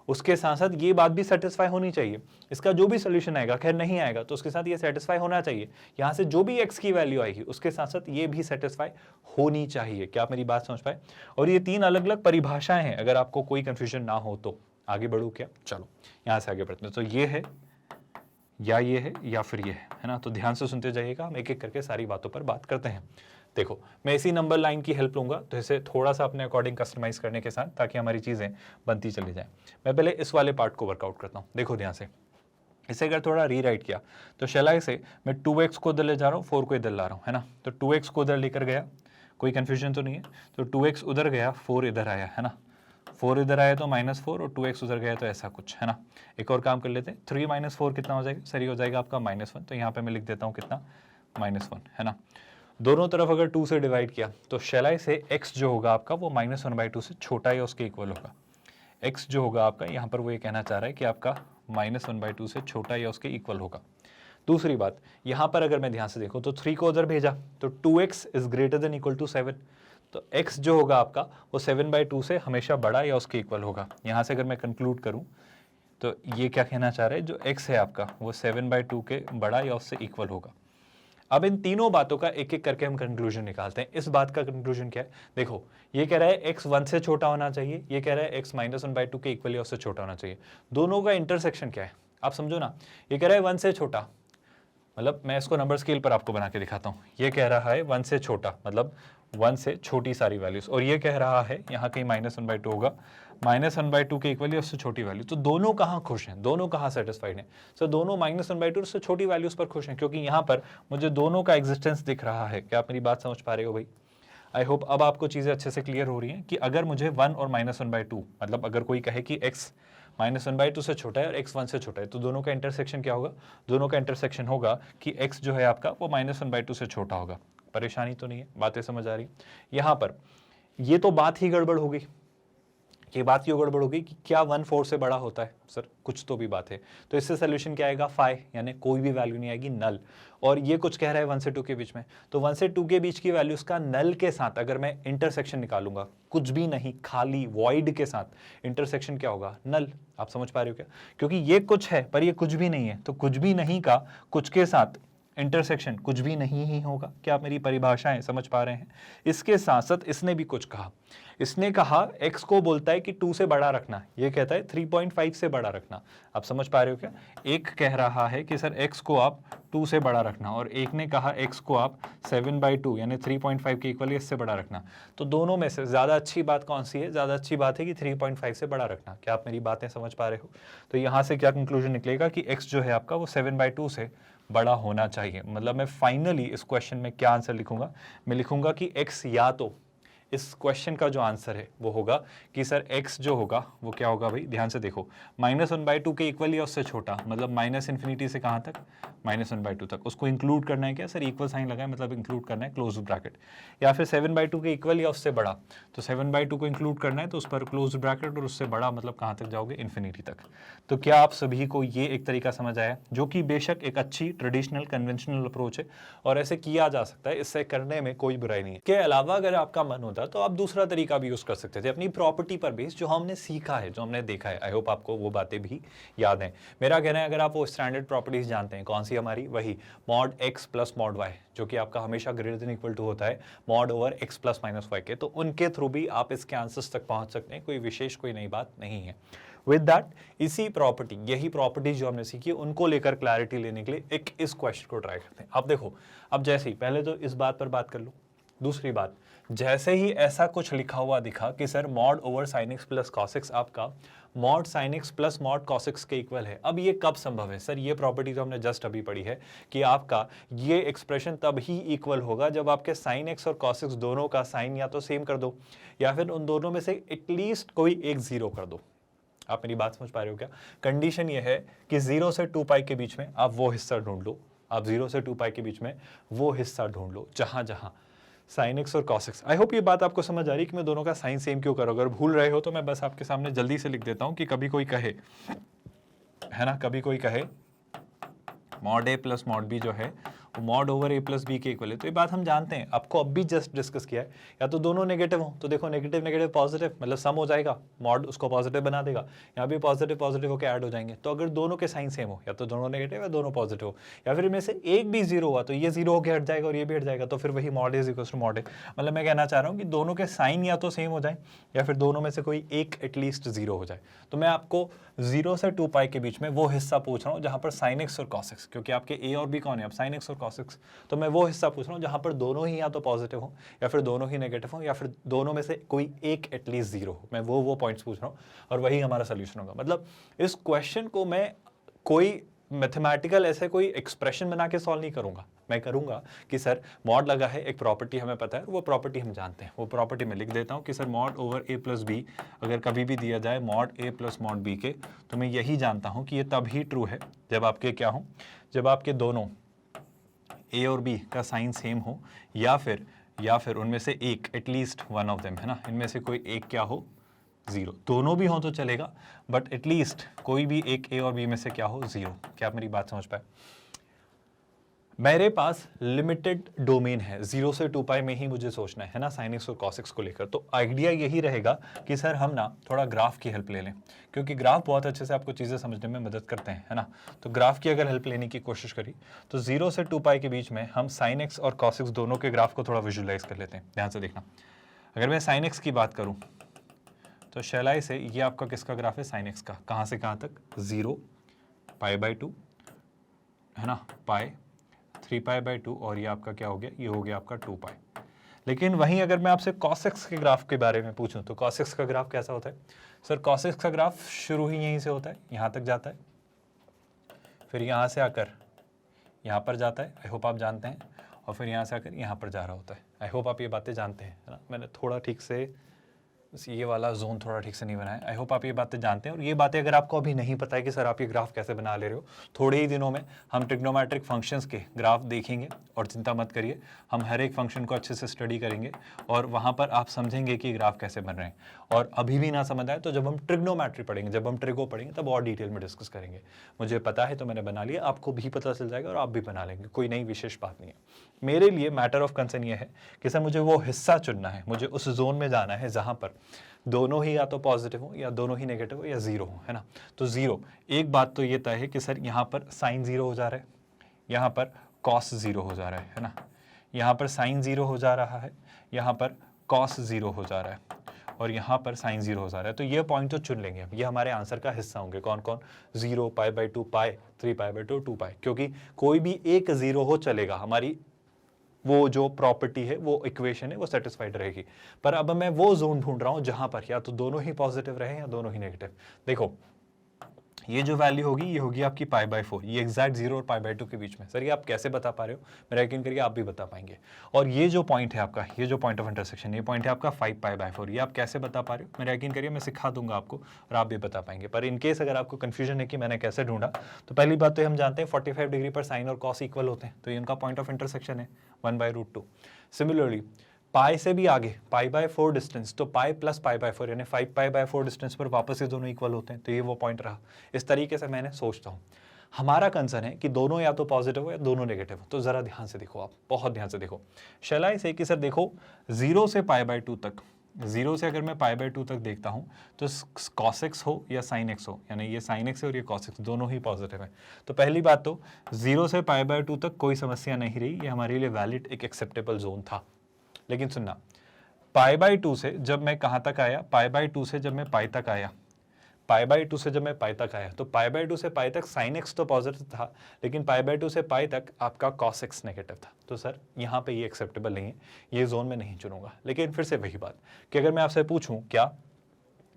उसके साथ साथ ये बात भी सेटिस्फाई होनी चाहिए। इसका जो भी सोल्यूशन आएगा, खैर नहीं आएगा तो उसके साथ ये सेटिस्फाई होना चाहिए। यहाँ से जो भी x की वैल्यू आएगी उसके साथ साथ ये भी सेटिस्फाई होनी चाहिए। क्या आप मेरी बात समझ पाए? और ये 3 अलग अलग परिभाषाएं हैं, अगर आपको कोई कंफ्यूजन ना हो तो। आगे बढ़ू क्या? चलो यहाँ से आगे बढ़ते हैं। तो ये है या ये है या फिर ये है ना। तो ध्यान से सुनते जाइएगा, हम एक एक करके सारी बातों पर बात करते हैं। देखो मैं इसी नंबर लाइन की हेल्प लूंगा, तो इसे थोड़ा सा अपने अकॉर्डिंग कस्टमाइज करने के साथ, ताकि हमारी चीज़ें बनती चली जाएं। मैं पहले इस वाले पार्ट को वर्कआउट करता हूँ। देखो ध्यान से, इसे अगर थोड़ा रीराइट किया तो शैलाई से मैं 2x को इधर ले जा रहा हूँ, 4 को इधर ला रहा हूँ, है ना। तो 2x को इधर लेकर गया, कोई कन्फ्यूजन तो नहीं है। तो 2x उधर गया, 4 इधर आया, है ना। 4 इधर आया तो -4 और 2x उधर गया तो ऐसा कुछ, है ना। एक और काम कर लेते हैं, 3 - 4 कितना हो जाएगा सर, ये हो जाएगा आपका -1। तो यहाँ पे मैं लिख देता हूँ कितना, -1, है ना। दोनों तरफ अगर 2 से डिवाइड किया तो शैलाई से x जो होगा आपका वो -1/2 से छोटा या उसके इक्वल होगा। x जो होगा आपका, यहाँ पर वो ये कहना चाह रहा है कि आपका -1/2 से छोटा या उसके इक्वल होगा। दूसरी बात, यहाँ पर अगर मैं ध्यान से देखूँ तो 3 को उधर भेजा तो 2x is greater than equal to 7, तो x जो होगा आपका वो 7/2 से हमेशा बड़ा या उसके इक्वल होगा। यहाँ से अगर मैं कंक्लूड करूँ तो ये क्या कहना चाह रहा है, जो x है आपका वो 7/2 के बड़ा या उससे इक्वल होगा। अब इन तीनों बातों का एक एक करके हम कंक्लूजन निकालते हैं। इस बात का कंक्लूजन क्या है, देखो ये कह रहा है x 1 से छोटा होना चाहिए, ये कह रहा है x -1/2 के इक्वल या उससे छोटा होना चाहिए। दोनों का इंटरसेक्शन क्या है आप समझो ना। ये कह रहा है 1 से छोटा, मतलब मैं इसको नंबर स्केल पर आपको बना के दिखाता हूँ। ये कह रहा है 1 से छोटा मतलब 1 से छोटी सारी वैल्यूज, और ये कह रहा है यहाँ कहीं -1/2 होगा, -1/2 के इक्वल या उससे छोटी वैल्यू। तो दोनों कहाँ खुश हैं, दोनों कहाँ सेटिस्फाइड हैं सर? दोनों -1/2 से छोटी वैल्यूज पर खुश हैं, क्योंकि यहाँ पर मुझे दोनों का एग्जिस्टेंस दिख रहा है। क्या आप मेरी बात समझ पा रहे हो भाई? आई होप अब आपको चीज़ें अच्छे से क्लियर हो रही हैं कि अगर मुझे 1 और -1/2, मतलब अगर कोई कहे कि x -1/2 से छोटा है और x 1 से छोटा है, तो दोनों का इंटरसेक्शन क्या होगा? दोनों का इंटरसेक्शन होगा कि x जो है आपका वो -1/2 से छोटा होगा। परेशानी तो नहीं है, बातें समझ आ रही? यहाँ पर ये तो बात ही गड़बड़ हो गई। ये बात क्यों गड़बड़ हो गई कि क्या 1 4 से बड़ा होता है सर? कुछ तो भी बात है। तो इससे सोल्यूशन क्या आएगा, फाई, यानी कोई भी वैल्यू नहीं आएगी, नल। और ये कुछ कह रहा है 1 से 2 के बीच में, तो 1 से 2 के बीच की वैल्यूज का नल के साथ अगर मैं इंटरसेक्शन निकालूंगा, कुछ भी नहीं, खाली वॉइड के साथ इंटरसेक्शन क्या होगा, नल। आप समझ पा रहे हो क्या? क्योंकि ये कुछ है पर ये कुछ भी नहीं है, तो कुछ भी नहीं का कुछ के साथ इंटरसेक्शन कुछ भी नहीं ही होगा। क्या आप मेरी परिभाषाएं समझ पा रहे हैं? इसके साथ साथ इसने भी कुछ कहा, इसने कहा x को बोलता है कि 2 से बड़ा रखना, ये कहता है 3.5 से बड़ा रखना। आप समझ पा रहे हो क्या? एक कह रहा है कि सर x को आप 2 से बड़ा रखना, और एक ने कहा x को आप 7/2 यानी 3.5 के इक्वल इससे बड़ा रखना। तो दोनों में से ज़्यादा अच्छी बात कौन सी है? ज़्यादा अच्छी बात है कि 3.5 से बड़ा रखना। क्या आप मेरी बातें समझ पा रहे हो? तो यहाँ से क्या कंक्लूजन निकलेगा कि x जो है आपका वो 7/2 से बड़ा होना चाहिए। मतलब मैं फाइनली इस क्वेश्चन में क्या आंसर लिखूंगा? मैं लिखूंगा कि x या तो, इस क्वेश्चन का जो आंसर है वो होगा कि सर x जो होगा वो क्या होगा भाई, ध्यान से देखो, -1/2 के इक्वल या उससे छोटा, मतलब माइनस इन्फिनिटी से कहाँ तक? -1/2 तक। उसको इंक्लूड करना है क्या सर? इक्वल साइन लगाए, मतलब इंक्लूड करना है क्लोज ब्रैकेट। या फिर 7/2 के इक्वल या उससे बड़ा, तो 7/2 को इंक्लूड करना है तो उस पर क्लोज ब्रैकेट, और उससे बड़ा मतलब कहाँ तक जाओगे? इन्फिनिटी तक। तो क्या आप सभी को ये एक तरीका समझ आया, जो कि बेशक एक अच्छी ट्रेडिशनल कन्वेंशनल अप्रोच है और ऐसे किया जा सकता है, इससे करने में कोई बुराई नहीं है। के अलावा अगर आपका मन होता तो आप दूसरा तरीका भी यूज कर सकते थे, अपनी प्रॉपर्टी पर बेस, जो हमने सीखा है, जो हमने देखा है। आई होप आपको वो बातें भी याद हैं। मेरा कहना है अगर आप वो स्टैंडर्ड प्रॉपर्टीज जानते हैं, कौन सी हमारी, वही mod x plus mod y, जो कि आपका हमेशा ग्रेटर देन इक्वल टू होता है mod over x plus minus y के, तो उनके थ्रू भी आप इसके आंसर्स तक पहुंच सकते हैं। कोई विशेष कोई नई बात नहीं है। विद दैट, इसी प्रॉपर्टी, यही प्रॉपर्टीज जो हमने सीखी है, उनको लेकर क्लैरिटी लेने के लिए एक इस क्वेश्चन को ट्राई करते हैं। अब देखो, अब जैसे ही पहले तो इस बात पर बात कर लो, दूसरी बात, जैसे ही ऐसा कुछ लिखा हुआ दिखा कि sir mod over sin x plus cos x आपका mod sin x plus mod cos x के इक्वल है, अब ये कब संभव है? सर ये प्रॉपर्टी तो हमने जस्ट अभी पढ़ी है कि आपका ये एक्सप्रेशन तब ही इक्वल होगा जब आपके sin x और cos x दोनों का साइन या तो सेम कर दो, या फिर उन दोनों में से एटलीस्ट कोई एक जीरो कर दो। आप मेरी बात समझ पा रहे हो क्या? कंडीशन ये है कि 0 से 2π के बीच में आप वो हिस्सा ढूंढ लो, आप 0 से 2π के बीच में वो हिस्सा ढूंढ लो जहां जहां sin x और cos x। आई होप ये बात आपको समझ आ रही है कि मैं दोनों का साइन सेम क्यों करूँ। अगर भूल रहे हो तो मैं बस आपके सामने जल्दी से लिख देता हूं कि कभी कोई कहे, है ना, कभी कोई कहे mod a plus mod b जो है वो mod over a plus b के इक्वल है, तो ये बात हम जानते हैं, आपको अब भी जस्ट डिस्कस किया है। या तो दोनों नेगेटिव हो, तो देखो नेगेटिव नेगेटिव पॉजिटिव, मतलब सम हो जाएगा, मॉड उसको पॉजिटिव बना देगा, यहाँ भी पॉजिटिव पॉजिटिव होकर ऐड हो जाएंगे। तो अगर दोनों के साइन सेम हो, या तो दोनों नेगेटिव या दोनों पॉजिटिव हो, या फिर इनमें से एक भी जीरो हुआ तो ये जीरो होकर हट जाएगा और ये भी हट जाएगा, तो फिर वही mod a is equal to mod a। मतलब मैं कहना चाह रहा हूँ कि दोनों के साइन या तो सेम हो जाए, या फिर दोनों में से कोई एक एटलीस्ट जीरो हो जाए। तो मैं आपको 0 से 2π के बीच में वो हिस्सा पूछ रहा हूँ जहां पर sin x और cos x, क्योंकि आपके a और b कौन है? अब sin x और cos x, तो मैं वो हिस्सा पूछ रहा हूँ जहां पर दोनों ही या तो पॉजिटिव हो, या फिर दोनों ही नेगेटिव हो, या फिर दोनों में से कोई एक एटलीस्ट जीरो हो। मैं वो पॉइंट्स पूछ रहा हूँ और वही हमारा सोल्यूशन होगा। मतलब इस क्वेश्चन को मैं कोई मैथमेटिकल ऐसे कोई एक्सप्रेशन बना के सॉल्व नहीं करूंगा। मैं करूंगा कि सर मॉड लगा है, एक प्रॉपर्टी हमें पता है, वो प्रॉपर्टी हम जानते हैं, वो प्रॉपर्टी में लिख देता हूं कि sir mod over a plus b अगर कभी भी दिया जाए mod a plus mod b के, तो मैं यही जानता हूं कि ये तब ही ट्रू है जब आपके क्या हो, जब आपके दोनों a और b का साइन सेम हो, या फिर उनमें से एक एटलीस्ट वन ऑफ देम, है ना, इनमें से कोई एक क्या हो? जीरो। दोनों भी हो तो चलेगा, बट एटलीस्ट कोई भी एक a और b में से क्या हो? जीरो। क्या आप मेरी बात समझ पाए? मेरे पास लिमिटेड डोमेन है, 0 से 2π में ही मुझे सोचना है ना, sin x और cos x को लेकर। तो आइडिया यही रहेगा कि सर हम ना थोड़ा ग्राफ की हेल्प ले लें, क्योंकि ग्राफ बहुत अच्छे से आपको चीज़ें समझने में मदद करते हैं, है ना। तो ग्राफ की अगर हेल्प लेने की कोशिश करी तो 0 से 2π के बीच में हम sin x और cos x दोनों के ग्राफ को थोड़ा विजुअलाइज कर लेते हैं। ध्यान से देखना, अगर मैं sin x की बात करूँ तो शैलाई से ये आपका किसका ग्राफ है? sin x का। कहाँ से कहाँ तक? 0 π/2, है ना, पाई 3π/2, और ये आपका क्या हो गया? ये हो गया आपका 2π। लेकिन वहीं अगर मैं आपसे cos x के ग्राफ के बारे में पूछूं तो cos x का ग्राफ कैसा होता है? सर cos x का ग्राफ शुरू ही यहीं से होता है, यहाँ तक जाता है, फिर यहाँ से आकर यहाँ पर जाता है, आई होप आप जानते हैं, और फिर यहाँ से आकर यहाँ पर जा रहा होता है। आई होप आप ये बातें जानते हैं, है ना। मैंने थोड़ा ठीक से ये वाला जोन थोड़ा ठीक से नहीं बनाया। आई होप आप ये बातें जानते हैं, और ये बातें अगर आपको अभी नहीं पता है कि सर आप ये ग्राफ कैसे बना ले रहे हो, थोड़े ही दिनों में हम ट्रिग्नोमेट्रिक फंक्शंस के ग्राफ देखेंगे, और चिंता मत करिए, हम हर एक फंक्शन को अच्छे से स्टडी करेंगे और वहाँ पर आप समझेंगे कि ग्राफ कैसे बन रहे हैं। और अभी भी ना समझ आए तो जब हम ट्रिग्नोमेट्री पढ़ेंगे, जब हम ट्रिगो पढ़ेंगे, तब और डिटेल में डिस्कस करेंगे। मुझे पता है तो मैंने बना लिया, आपको भी पता चल जाएगा और आप भी बना लेंगे, कोई नई विशेष बात नहीं है। मेरे लिए मैटर ऑफ कंसर्न ये है कि सर मुझे वो हिस्सा चुनना है, मुझे उस जोन में जाना है जहाँ पर दोनों ही या तो पॉजिटिव हो, या दोनों ही नेगेटिव हो, या जीरो हो, है ना। तो जीरो, एक बात तो ये तय है कि सर यहाँ पर साइन जीरो हो जा रहा है, यहाँ पर कॉस 0 हो जा रहा है ना, यहाँ पर साइन 0 हो जा रहा है, यहाँ पर कॉस 0 हो जा रहा है और यहाँ पर साइन 0 हो जा रहा है। तो ये पॉइंट तो चुन लेंगे, ये हमारे आंसर का हिस्सा होंगे। कौन कौन? 0, π/2, पाई, 3π/2, 2π, क्योंकि कोई भी एक 0 हो चलेगा, हमारी वो जो प्रॉपर्टी है, वो इक्वेशन है, वो सेटिस्फाइड रहेगी। पर अब मैं वो जोन ढूंढ रहा हूं जहां पर या तो दोनों ही पॉजिटिव रहे या दोनों ही नेगेटिव। देखो ये जो वैल्यू होगी ये होगी आपकी π/4, ये एग्जैक्ट 0 और π/2 के बीच में। सर ये आप कैसे बता पा रहे हो? मेरा यकीन करिए आप भी बता पाएंगे। और ये जो पॉइंट है आपका, ये जो पॉइंट ऑफ इंटरसेक्शन, ये पॉइंट है आपका 5π/4, ये आप कैसे बता पा रहे हो? मेरा यकीन करिए मैं सिखा दूंगा आपको और आप भी बता पाएंगे। पर इन केस अगर आपको कंफ्यूजन है कि मैंने कैसे ढूंढा, तो पहली बात तो हम जानते हैं 45 डिग्री पर साइन और कॉस इक्वल होते हैं, तो ये उनका पॉइंट ऑफ इंटरसेक्शन है 1/√2। सिमिलरली पाई से भी आगे π/4 डिस्टेंस, तो पाई प्लस π/4 यानी 5π/4 डिस्टेंस पर वापस ये दोनों इक्वल होते हैं, तो ये वो पॉइंट रहा। इस तरीके से मैंने सोचता हूँ। हमारा कंसर्न है कि दोनों या तो पॉजिटिव हो या दोनों नेगेटिव हो। तो जरा ध्यान से देखो, आप बहुत ध्यान से देखो। शैलाई से कि सर देखो 0 से π/2 तक, 0 से अगर मैं π/2 तक देखता हूँ तो cos x हो या sin x हो, यानी ये sin x है और ये cos x, दोनों ही पॉजिटिव है। तो पहली बात तो 0 से π/2 तक कोई समस्या नहीं रही, ये हमारे लिए वैलिड एक एक्सेप्टेबल जोन था। लेकिन सुनना, π/2 से जब मैं कहाँ तक आया, π/2 से जब मैं पाई तक आया, π/2 से जब मैं पाई तक आया, तो π/2 से पाई तक sin x तो पॉजिटिव था, लेकिन π/2 से पाई तक आपका cos x नेगेटिव था। तो सर यहाँ पे ये एक्सेप्टेबल नहीं है, ये जोन में नहीं चुनूंगा। लेकिन फिर से वही बात कि अगर मैं आपसे पूछूं क्या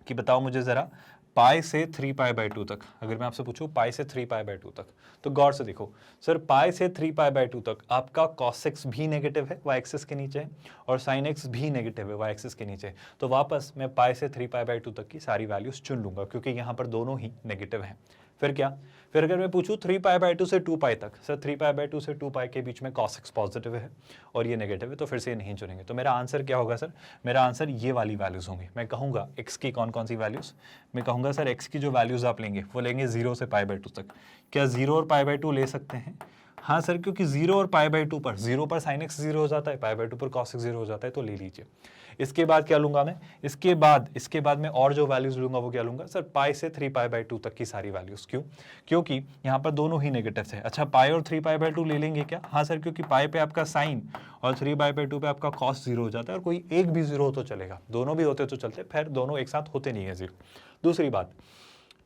कि बताओ मुझे जरा पाई से 3π/2 तक, अगर मैं आपसे पूछूं पाई से 3π/2 तक, तो गौर से देखो सर पाई से 3π/2 तक आपका cos x भी नेगेटिव है, y एक्सिस के नीचे है, और sin x भी नेगेटिव है, y एक्सिस के नीचे। तो वापस मैं पाई से 3π/2 तक की सारी वैल्यूज चुन लूंगा, क्योंकि यहाँ पर दोनों ही नेगेटिव हैं। फिर क्या? फिर अगर मैं पूछूं 3π/2 से 2π तक, सर 3π/2 से 2π के बीच में cos x पॉजिटिव है और ये नेगेटिव है, तो फिर से नहीं चुनेंगे। तो मेरा आंसर क्या होगा सर? मेरा आंसर ये वाली वैल्यूज होंगी। मैं कहूँगा x की कौन कौन सी वैल्यूज, मैं कहूँगा सर x की जो वैल्यूज आप लेंगे वो लेंगे 0 से π/2 तक। क्या 0 और π/2 ले सकते हैं? हाँ सर, क्योंकि 0 और π/2 पर, 0 पर sin x 0 हो जाता है, π/2 पर cos x 0 हो जाता है, तो ले लीजिए। इसके बाद क्या लूंगा मैं? इसके बाद मैं और जो वैल्यूज लूंगा वो क्या लूंगा सर? पाई से 3π/2 तक की सारी वैल्यूज। क्यों? क्योंकि यहाँ पर दोनों ही नेगेटिव थे। अच्छा पाई और 3π/2 ले लेंगे क्या? हाँ सर, क्योंकि पाई पे आपका साइन और 3π/2 पे आपका cos 0 हो जाता है, और कोई एक भी 0 हो तो चलेगा, दोनों भी होते तो चलते, फिर दोनों एक साथ होते नहीं है 0। दूसरी बात,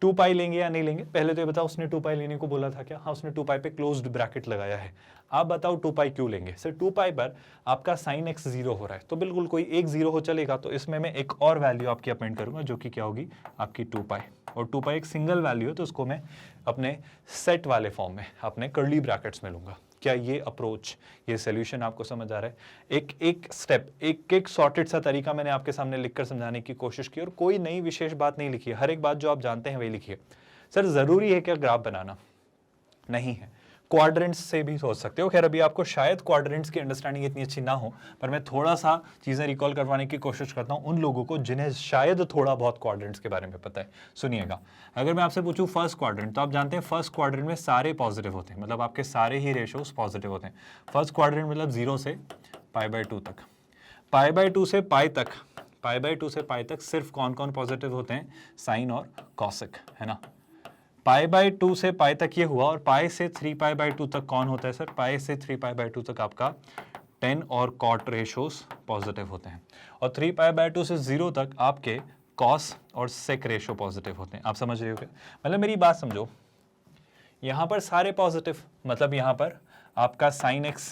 2π लेंगे या नहीं लेंगे? पहले तो ये बताओ, उसने 2π लेने को बोला था क्या? हाँ, उसने 2π पे क्लोज्ड ब्रैकेट लगाया है। आप बताओ 2π क्यों लेंगे? सर 2π पर आपका sin x 0 हो रहा है, तो बिल्कुल कोई एक 0 हो चलेगा। तो इसमें मैं एक और वैल्यू आपकी अपेंड करूंगा, जो कि क्या होगी? आपकी 2π। और 2π एक सिंगल वैल्यू है, तो उसको मैं अपने सेट वाले फॉर्म में, अपने कर्ली ब्रैकेट्स में लूंगा। क्या ये अप्रोच, ये सोल्यूशन आपको समझ आ रहा है? एक एक स्टेप, एक एक सॉर्टेड सा तरीका मैंने आपके सामने लिखकर समझाने की कोशिश की, और कोई नई विशेष बात नहीं लिखी है। हर एक बात जो आप जानते हैं वही लिखिए। सर जरूरी है क्या ग्राफ बनाना? नहीं है, क्वाड्रेंट्स से भी सोच सकते हो। खैर अभी आपको शायद क्वाड्रेंट्स की अंडरस्टैंडिंग इतनी अच्छी ना हो, पर मैं थोड़ा सा चीज़ें रिकॉल करवाने की कोशिश करता हूं उन लोगों को जिन्हें शायद थोड़ा बहुत क्वाड्रेंट्स के बारे में पता है। सुनिएगा, अगर मैं आपसे पूछूं फर्स्ट क्वाड्रेंट, तो आप जानते हैं फर्स्ट क्वाड्रेंट में सारे पॉजिटिव होते हैं, मतलब आपके सारे ही रेशोज पॉजिटिव होते हैं। फर्स्ट क्वाड्रेंट मतलब 0 से π/2 तक, π/2 से पाई तक, π/2 से पाई तक सिर्फ कौन कौन पॉजिटिव होते हैं? साइन और कॉसेक, है ना। π/2 से पाई तक ये हुआ, और पाई से 3π/2 तक कौन होता है सर? पाई से 3π/2 तक आपका tan और cot रेशोस पॉजिटिव होते हैं, और 3π/2 से 0 तक आपके cos और sec रेशो पॉजिटिव होते हैं। आप समझ रहे हो क्या? मतलब मेरी बात समझो, यहाँ पर सारे पॉजिटिव, मतलब यहाँ पर आपका sin x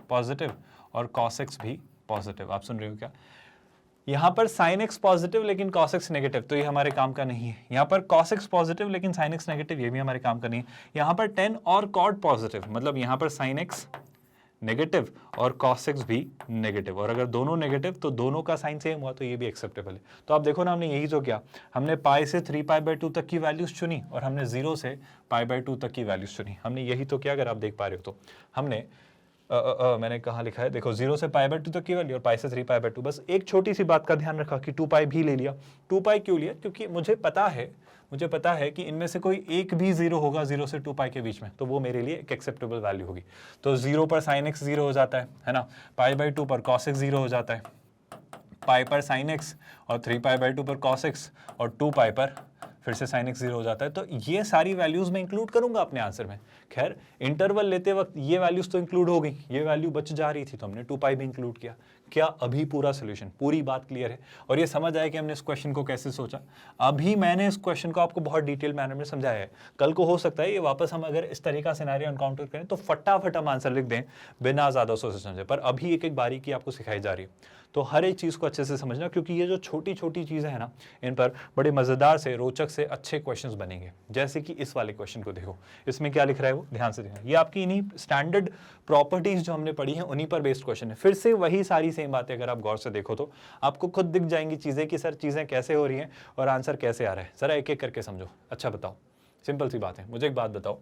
पॉजिटिव और cos x भी पॉजिटिव। आप सुन रहे हो क्या? यहाँ पर sin x पॉजिटिव लेकिन cos x नेगेटिव, तो ये हमारे काम का नहीं है। यहाँ पर cos x पॉजिटिव लेकिन sin x नेगेटिव, ये भी हमारे काम का नहीं है। यहाँ पर tan और cot पॉजिटिव, मतलब यहाँ पर sin x नेगेटिव और cos x भी नेगेटिव, और अगर दोनों नेगेटिव तो दोनों का साइन सेम हुआ, तो ये भी एक्सेप्टेबल है। तो आप देखो ना, हमने यही तो किया, हमने पाई से 3π/2 तक की वैल्यूज चुनी, और हमने 0 से π/2 तक की वैल्यूज चुनी। हमने यही तो किया, अगर आप देख पा रहे हो तो। हमने मैंने कहाँ लिखा है, देखो 0 से π/2 तक की वैल्यू और पाई से 3π/2। बस एक छोटी सी बात का ध्यान रखा कि 2π भी ले लिया। 2π क्यों लिया? क्योंकि मुझे पता है कि इनमें से कोई एक भी 0 होगा 0 से 2π के बीच में, तो वो मेरे लिए एक एक्सेप्टेबल वैल्यू होगी। तो 0 पर sin x 0 हो जाता है ना, π/2 पर cos x 0 हो जाता है, पाई पर sin x और 3π/2 पर cos x और 2π पर फिर से sin x 0 हो जाता है। तो ये सारी वैल्यूज़ मैं इंक्लूड करूंगा अपने आंसर में। खैर इंटरवल लेते वक्त ये वैल्यूज़ तो इंक्लूड हो गई, ये वैल्यू बच जा रही थी तो हमने 2 पाई भी इंक्लूड किया। क्या अभी पूरा सोल्यूशन, पूरी बात क्लियर है और ये समझ आया कि हमने इस क्वेश्चन को कैसे सोचा। अभी मैंने इस क्वेश्चन को आपको बहुत डिटेल मैनर में समझाया है। कल को हो सकता है ये वापस हम अगर इस तरह का सिनेरियो एनकाउंटर करें तो फटाफट हम आंसर लिख दें बिना ज़्यादा सोचे समझे, पर अभी एक एक बारीकी आपको सिखाई जा रही है। तो हर एक चीज़ को अच्छे से समझना, क्योंकि ये जो छोटी छोटी चीज़ें हैं ना, इन पर बड़े मज़ेदार से, रोचक से अच्छे क्वेश्चंस बनेंगे। जैसे कि इस वाले क्वेश्चन को देखो, इसमें क्या लिख रहा है वो ध्यान से देखना। ये आपकी इन्हीं स्टैंडर्ड प्रॉपर्टीज़ जो हमने पढ़ी हैं उन्हीं पर बेस्ड क्वेश्चन है। फिर से वही सारी सेम बातें अगर आप गौर से देखो तो आपको खुद दिख जाएंगी चीज़ें कि सर चीज़ें कैसे हो रही हैं और आंसर कैसे आ रहा है। ज़रा एक एक करके समझो। अच्छा बताओ, सिंपल सी बात है, मुझे एक बात बताओ,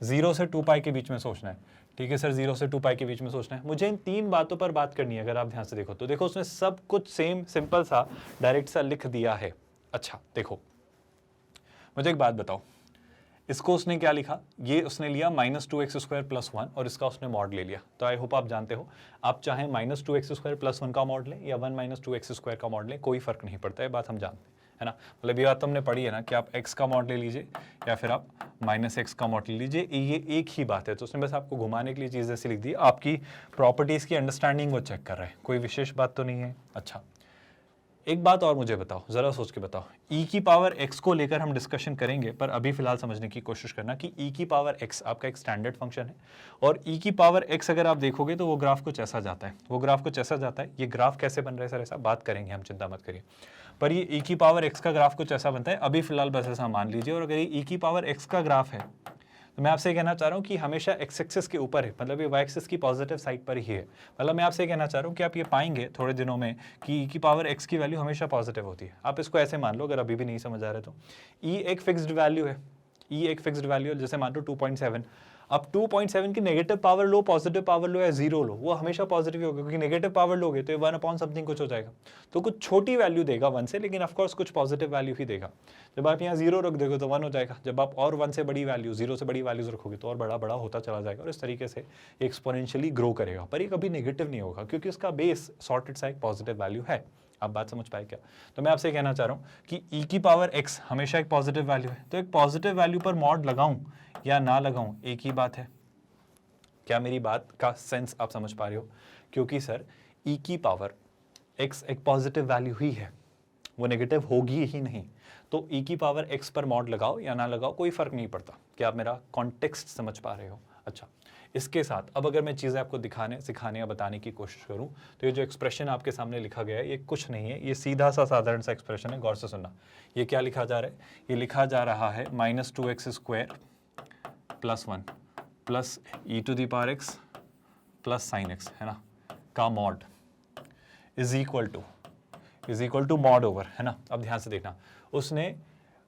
0 से 2 पाई के बीच में सोचना है, ठीक है सर 0 से 2 पाई के बीच में सोचना है। मुझे इन 3 बातों पर बात करनी है। अगर आप ध्यान से देखो तो देखो उसने सब कुछ सेम सिंपल सा डायरेक्ट सा लिख दिया है। अच्छा देखो, मुझे एक बात बताओ, इसको उसने क्या लिखा, ये उसने लिया -2x² + 1 और इसका उसने मॉड ले लिया। तो आई होप आप जानते हो, आप चाहे -2x² + 1 का मॉड लें या 1 - 2x² का मॉड लें, कोई फर्क नहीं पड़ता है, बात हम जानते हैं, है ना। मतलब ये बात तो हमने पढ़ी है ना कि आप x का मॉड ले लीजिए या फिर आप -x का मॉड ले लीजिए, ये एक ही बात है। तो उसने बस आपको घुमाने के लिए चीज़ ऐसी लिख दी, आपकी प्रॉपर्टीज़ की अंडरस्टैंडिंग वो चेक कर रहा है, कोई विशेष बात तो नहीं है। अच्छा एक बात और मुझे बताओ, ज़रा सोच के बताओ, e की पावर x को लेकर हम डिस्कशन करेंगे, पर अभी फिलहाल समझने की कोशिश करना कि e की पावर x आपका एक स्टैंडर्ड फंक्शन है और e की पावर x अगर आप देखोगे तो वो ग्राफ कुछ ऐसा जाता है, वो ग्राफ कुछ ऐसा जाता है। ये ग्राफ कैसे बन रहा है सर, ऐसा बात करेंगे हम, चिंता मत करिए। पर ये e की पावर x का ग्राफ कुछ ऐसा बनता है, अभी फिलहाल बस ऐसा मान लीजिए। और अगर ये e की पावर x का ग्राफ है तो मैं आपसे कहना चाह रहा हूँ कि हमेशा एक्स एक्सिस के ऊपर है, मतलब ये वाई एक्सिस की पॉजिटिव साइड पर ही है। मतलब मैं आपसे कहना चाह रहा हूँ कि आप ये पाएंगे थोड़े दिनों में कि ई की पावर एक्स की वैल्यू हमेशा पॉजिटिव होती है। आप इसको ऐसे मान लो, अगर अभी भी नहीं समझ आ रहे तो। ई एक फिक्स्ड वैल्यू है, ई एक फिक्स्ड वैल्यू है, जैसे मान लो 2.7। अब 2.7 की नेगेटिव पावर लो, पॉजिटिव पावर लो या जीरो लो, वो हमेशा पॉजिटिव ही होगा, क्योंकि नेगेटिव पावर लोगे तो ये 1/समथिंग कुछ हो जाएगा, तो कुछ छोटी वैल्यू देगा 1 से, लेकिन ऑफकोर्स कुछ पॉजिटिव वैल्यू ही देगा। जब आप यहाँ 0 रख दोगे तो 1 हो जाएगा, जब आप और 1 से बड़ी वैल्यू, 0 से बड़ी वैल्यूज रखोगे तो और बड़ा बड़ा होता चला जाएगा और इस तरीके से एक्सपोनेंशियली ग्रो करेगा। पर ये कभी नेगेटिव नहीं होगा क्योंकि उसका बेस सॉर्टेड सा एक पॉजिटिव वैल्यू है। आप बात समझ पाए क्या? तो मैं आपसे कहना चाह रहा हूँ कि e की पावर x हमेशा एक पॉजिटिव वैल्यू है, तो एक पॉजिटिव वैल्यू पर मॉड लगाऊं या ना लगाऊं एक ही बात है। क्या मेरी बात का सेंस आप समझ पा रहे हो? क्योंकि सर e की पावर x एक पॉजिटिव वैल्यू ही है, वो नेगेटिव होगी ही नहीं। तो e की पावर x पर मॉड लगाओ या ना लगाओ कोई फर्क नहीं पड़ता। क्या आप मेरा कॉन्टेक्स्ट समझ पा रहे हो? अच्छा, इसके साथ अब अगर मैं चीज़ें आपको दिखाने, सिखाने या बताने की कोशिश करूं तो ये जो एक्सप्रेशन आपके सामने लिखा गया है ये कुछ नहीं है, ये सीधा सा साधारण सा एक्सप्रेशन है। गौर से सुनना, ये क्या लिखा जा रहा है? ये लिखा जा रहा है -2x² + 1 plus e⁻x plus sin x, है ना, का mod is equal to mod over, है ना। अब ध्यान से देखना, उसने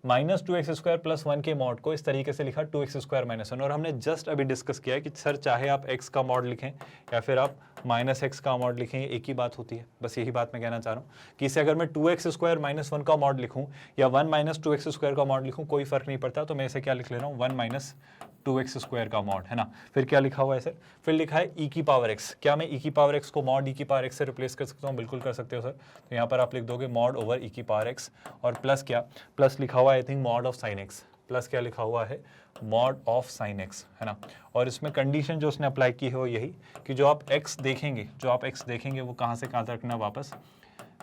-2x² + 1 के मॉड को इस तरीके से लिखा 2x² - 1, और हमने जस्ट अभी डिस्कस किया कि सर चाहे आप x का मॉड लिखें या फिर आप -x का मॉड लिखें, एक ही बात होती है। बस यही बात मैं कहना चाह रहा हूँ कि इसे अगर मैं 2x² - 1 का मॉड लिखूँ या 1 - 2x² का मॉड लिखूँ कोई फर्क नहीं पड़ता। तो मैं इसे क्या लिख ले रहा हूँ, 1 - 2x² का मॉड, है ना। फिर क्या लिखा हुआ है सर? फिर लिखा है e की पावर x। क्या मैं e की पावर x को मॉड e की पावर x से रिप्लेस कर सकता हूँ? बिल्कुल कर सकते हो सर। तो यहाँ पर आप लिख दोगे मॉड ओवर e की पावर x और प्लस क्या, प्लस लिखा हुआ है I think mod of sin x, plus क्या लिखा हुआ है, मॉड ऑफ sin x, है ना। और इसमें कंडीशन जो उसने अप्लाई की है वो यही कि जो आप x देखेंगे वो कहाँ से कहाँ तक रखना, वापस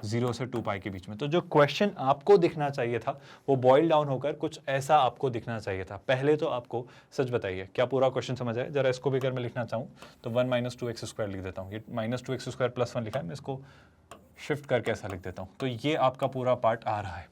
0 से 2 पाई के बीच में। तो जो क्वेश्चन आपको दिखना चाहिए था वो बॉइल डाउन होकर कुछ ऐसा आपको दिखना चाहिए था। पहले तो आपको सच बताइए, क्या पूरा क्वेश्चन समझ आया? जरा इसको भी अगर मैं लिखना चाहूँ तो 1 - 2x² लिख देता हूँ। ये -2x² + 1 लिखा है, मैं इसको शिफ्ट करके ऐसा लिख देता हूँ। तो ये आपका पूरा पार्ट आ रहा है।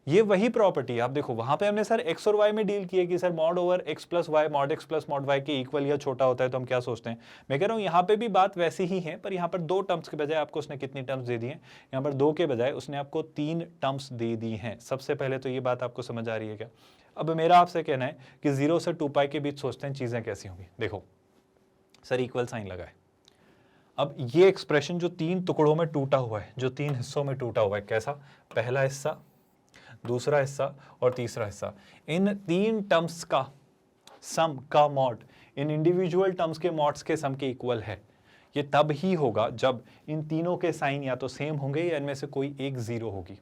ये वही प्रॉपर्टी आप देखो, वहां पे हमने सर x और y में डील किया कि sir mod over x + y mod x + mod y के इक्वल या छोटा होता है तो हम क्या सोचते हैं। मैं कह रहा हूँ यहाँ पे भी बात वैसी ही है, पर यहाँ पर 2 टर्म्स के बजाय आपको उसने कितनी टर्म्स दे दी हैं? यहाँ पर 2 के बजाय उसने आपको 3 टर्म्स दे दी हैं। सबसे पहले तो ये बात आपको समझ आ रही है क्या? अब मेरा आपसे कहना है कि 0 से 2 पाई के बीच सोचते हैं चीजें कैसी होंगी। देखो सर इक्वल साइन लगा है। अब ये एक्सप्रेशन जो 3 टुकड़ों में टूटा हुआ है, जो 3 हिस्सों में टूटा हुआ है, कैसा? पहला हिस्सा, दूसरा हिस्सा और तीसरा हिस्सा, इन 3 टर्म्स का सम का मॉड इन इंडिविजुअल टर्म्स के मॉड्स के सम के इक्वल है। ये तब ही होगा जब इन तीनों के साइन या तो सेम होंगे या इनमें से कोई एक 0 होगी।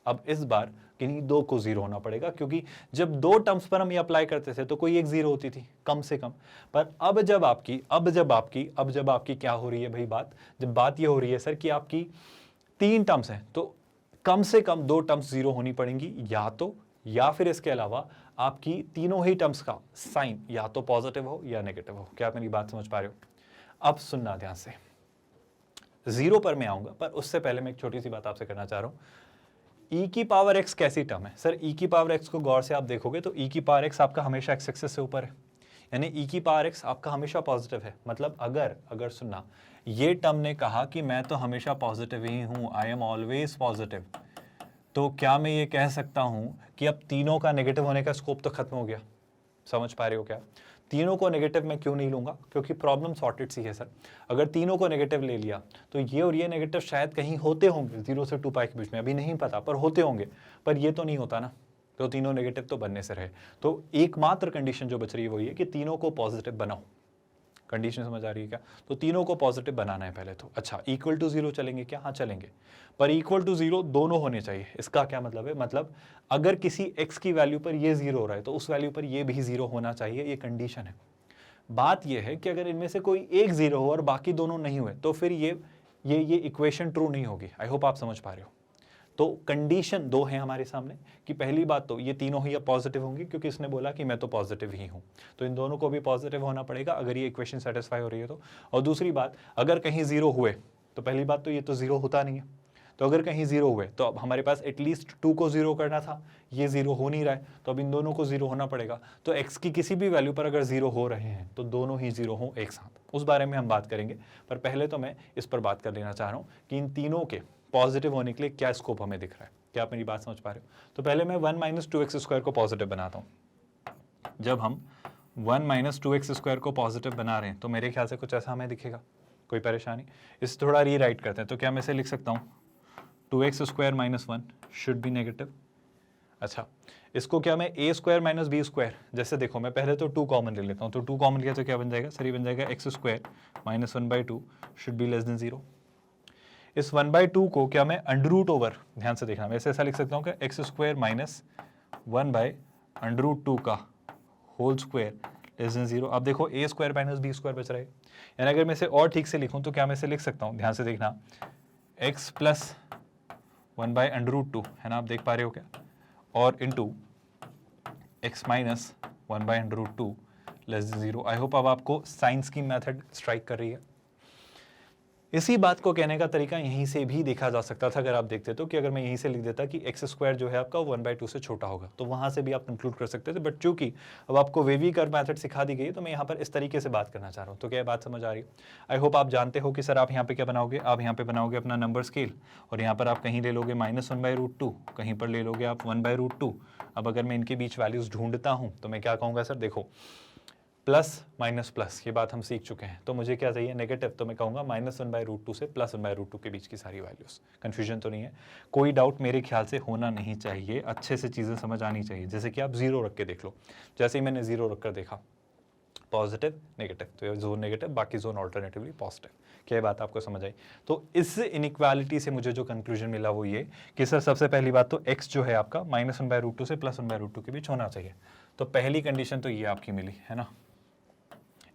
अब इस बार किन्हीं दो को जीरो होना पड़ेगा, क्योंकि जब दो टर्म्स पर हम ये अप्लाई करते थे तो कोई एक जीरो होती थी कम से कम। पर अब जब आपकी क्या हो रही है भाई बात, जब बात ये हो रही है सर कि आपकी तीन टर्म्स हैं तो कम से कम दो टर्म्स जीरो होनी पड़ेंगी, या फिर इसके अलावा आपकी तीनों ही टर्म्स का साइन या तो पॉजिटिव हो या नेगेटिव हो। क्या आप मेरी बात समझ पा रहे हो? अब सुनना ध्यान से, जीरो पर मैं आऊंगा, पर उससे पहले मैं एक छोटी सी बात आपसे करना चाह रहा हूं। e की पावर x कैसी टर्म है सर? e की पावर x को गौर से आप देखोगे तो e की पावर x आपका हमेशा x एक्सिस से ऊपर है, यानी e की पावर x आपका हमेशा पॉजिटिव है। मतलब अगर सुनना, ये टर्म ने कहा कि मैं तो हमेशा पॉजिटिव ही हूं, आई एम ऑलवेज पॉजिटिव, तो क्या मैं ये कह सकता हूं कि अब तीनों का नेगेटिव होने का स्कोप तो खत्म हो गया? समझ पा रहे हो क्या? तीनों को नेगेटिव मैं क्यों नहीं लूंगा? क्योंकि प्रॉब्लम सॉर्टेड सी है सर। अगर तीनों को नेगेटिव ले लिया तो ये और ये नेगेटिव शायद कहीं होते होंगे 0 से 2 पाई के बीच में, अभी नहीं पता, पर होते होंगे, पर ये तो नहीं होता ना, तो तीनों नेगेटिव तो बनने से रहे। तो एकमात्र कंडीशन जो बच रही है वो ये कि तीनों को पॉजिटिव बनाओ। कंडीशन समझ आ रही है क्या? तो तीनों को पॉजिटिव बनाना है पहले तो। अच्छा, इक्वल टू जीरो चलेंगे क्या? हाँ चलेंगे, पर इक्वल टू जीरो दोनों होने चाहिए। इसका क्या मतलब है? मतलब अगर किसी x की वैल्यू पर ये जीरो हो रहा है तो उस वैल्यू पर ये भी जीरो होना चाहिए, ये कंडीशन है। बात ये है कि अगर इनमें से कोई एक जीरो हो और बाकी दोनों नहीं हुए तो फिर ये इक्वेशन ट्रू नहीं होगी। आई होप आप समझ पा रहे हो। तो कंडीशन दो है हमारे सामने कि पहली बात तो ये तीनों ही अब पॉजिटिव होंगी, क्योंकि इसने बोला कि मैं तो पॉजिटिव ही हूं, तो इन दोनों को भी पॉजिटिव होना पड़ेगा अगर ये इक्वेशन सेटिस्फाई हो रही है तो। और दूसरी बात, अगर कहीं जीरो हुए तो पहली बात तो ये तो जीरो होता नहीं है, तो अगर कहीं जीरो हुए तो अब हमारे पास एटलीस्ट 2 को जीरो करना था, ये जीरो हो नहीं रहा है, तो अब इन दोनों को जीरो होना पड़ेगा। तो x की किसी भी वैल्यू पर अगर जीरो हो रहे हैं तो दोनों ही जीरो हों एक साथ, उस बारे में हम बात करेंगे। पर पहले तो मैं इस पर बात कर लेना चाह रहा हूँ कि इन तीनों के पॉजिटिव होने के लिए क्या स्कोप हमें दिख रहा है। क्या आप मेरी बात समझ पा रहे हो? तो पहले मैं 1 - 2x² को पॉजिटिव बनाता हूँ। जब हम 1 - 2x² को पॉजिटिव बना रहे हैं तो मेरे ख्याल से कुछ ऐसा हमें दिखेगा। कोई परेशानी? इस थोड़ा रीराइट करते हैं। तो क्या मैं इसे लिख सकता हूँ 2x² - 1 शुड बी नेगेटिव। अच्छा, इसको क्या मैं a² - b², जैसे देखो मैं पहले तो 2 कॉमन ले लेता हूँ, तो 2 कॉमन लिया तो क्या बन जाएगा सर? ये बन जाएगा x² - 1/2 should be less than 0। इस 1/2 को क्या मैं अंडररूट ओवर, ध्यान से देखना, मैं ऐसा लिख सकता हूँ कि x² - 1/√2 का होल स्क्वायर लेस देन 0। अब देखो a² - b² बच रहा है, यानी अगर मैं इसे और ठीक से लिखूँ तो क्या मैं इसे लिख सकता हूँ? ध्यान से देखना, x + 1/√2 है ना, आप देख पा रहे हो क्या? और into x - 1/√2 less than 0। I hope अब आपको साइंस की मेथड स्ट्राइक कर रही है। इसी बात को कहने का तरीका यहीं से भी देखा जा सकता था, अगर आप देखते तो, कि अगर मैं यहीं से लिख देता कि x² जो है आपका 1/2 से छोटा होगा, तो वहां से भी आप कंक्लूड कर सकते थे। बट चूंकि अब आपको वेवी कर्व मेथड सिखा दी गई तो मैं यहाँ पर इस तरीके से बात करना चाह रहा हूँ। तो क्या बात समझ आ रही है? आई होप आप जानते हो कि सर आप यहाँ पे क्या बनाओगे, आप यहाँ पे बनाओगे अपना नंबर स्केल, और यहाँ पर आप कहीं ले लोगे -1/√2, कहीं पर ले लोगे आप 1/√2। अब अगर मैं इनके बीच वैल्यूज ढूंढता हूँ तो मैं क्या कहूँगा सर? देखो, प्लस माइनस प्लस, ये बात हम सीख चुके हैं, तो मुझे क्या चाहिए? नेगेटिव। तो मैं कहूँगा -1/√2 से +1/√2 के बीच की सारी वैल्यूज। कन्फ्यूजन तो नहीं है? कोई डाउट मेरे ख्याल से होना नहीं चाहिए, अच्छे से चीज़ें समझ आनी चाहिए। जैसे कि आप 0 रख के देख लो, जैसे ही मैंने 0 रख कर देखा, पॉजिटिव नेगेटिव, तो ये जोन नेगेटिव, बाकी जोन ऑल्टरनेटिवली पॉजिटिव। क्या बात आपको समझ आई? तो इस इनइक्वालिटी से मुझे जो कंक्लूजन मिला वो ये कि सर सबसे पहली बात तो x जो है आपका -1/√2 से +1/√2 के बीच होना चाहिए। तो पहली कंडीशन तो ये आपकी मिली है ना।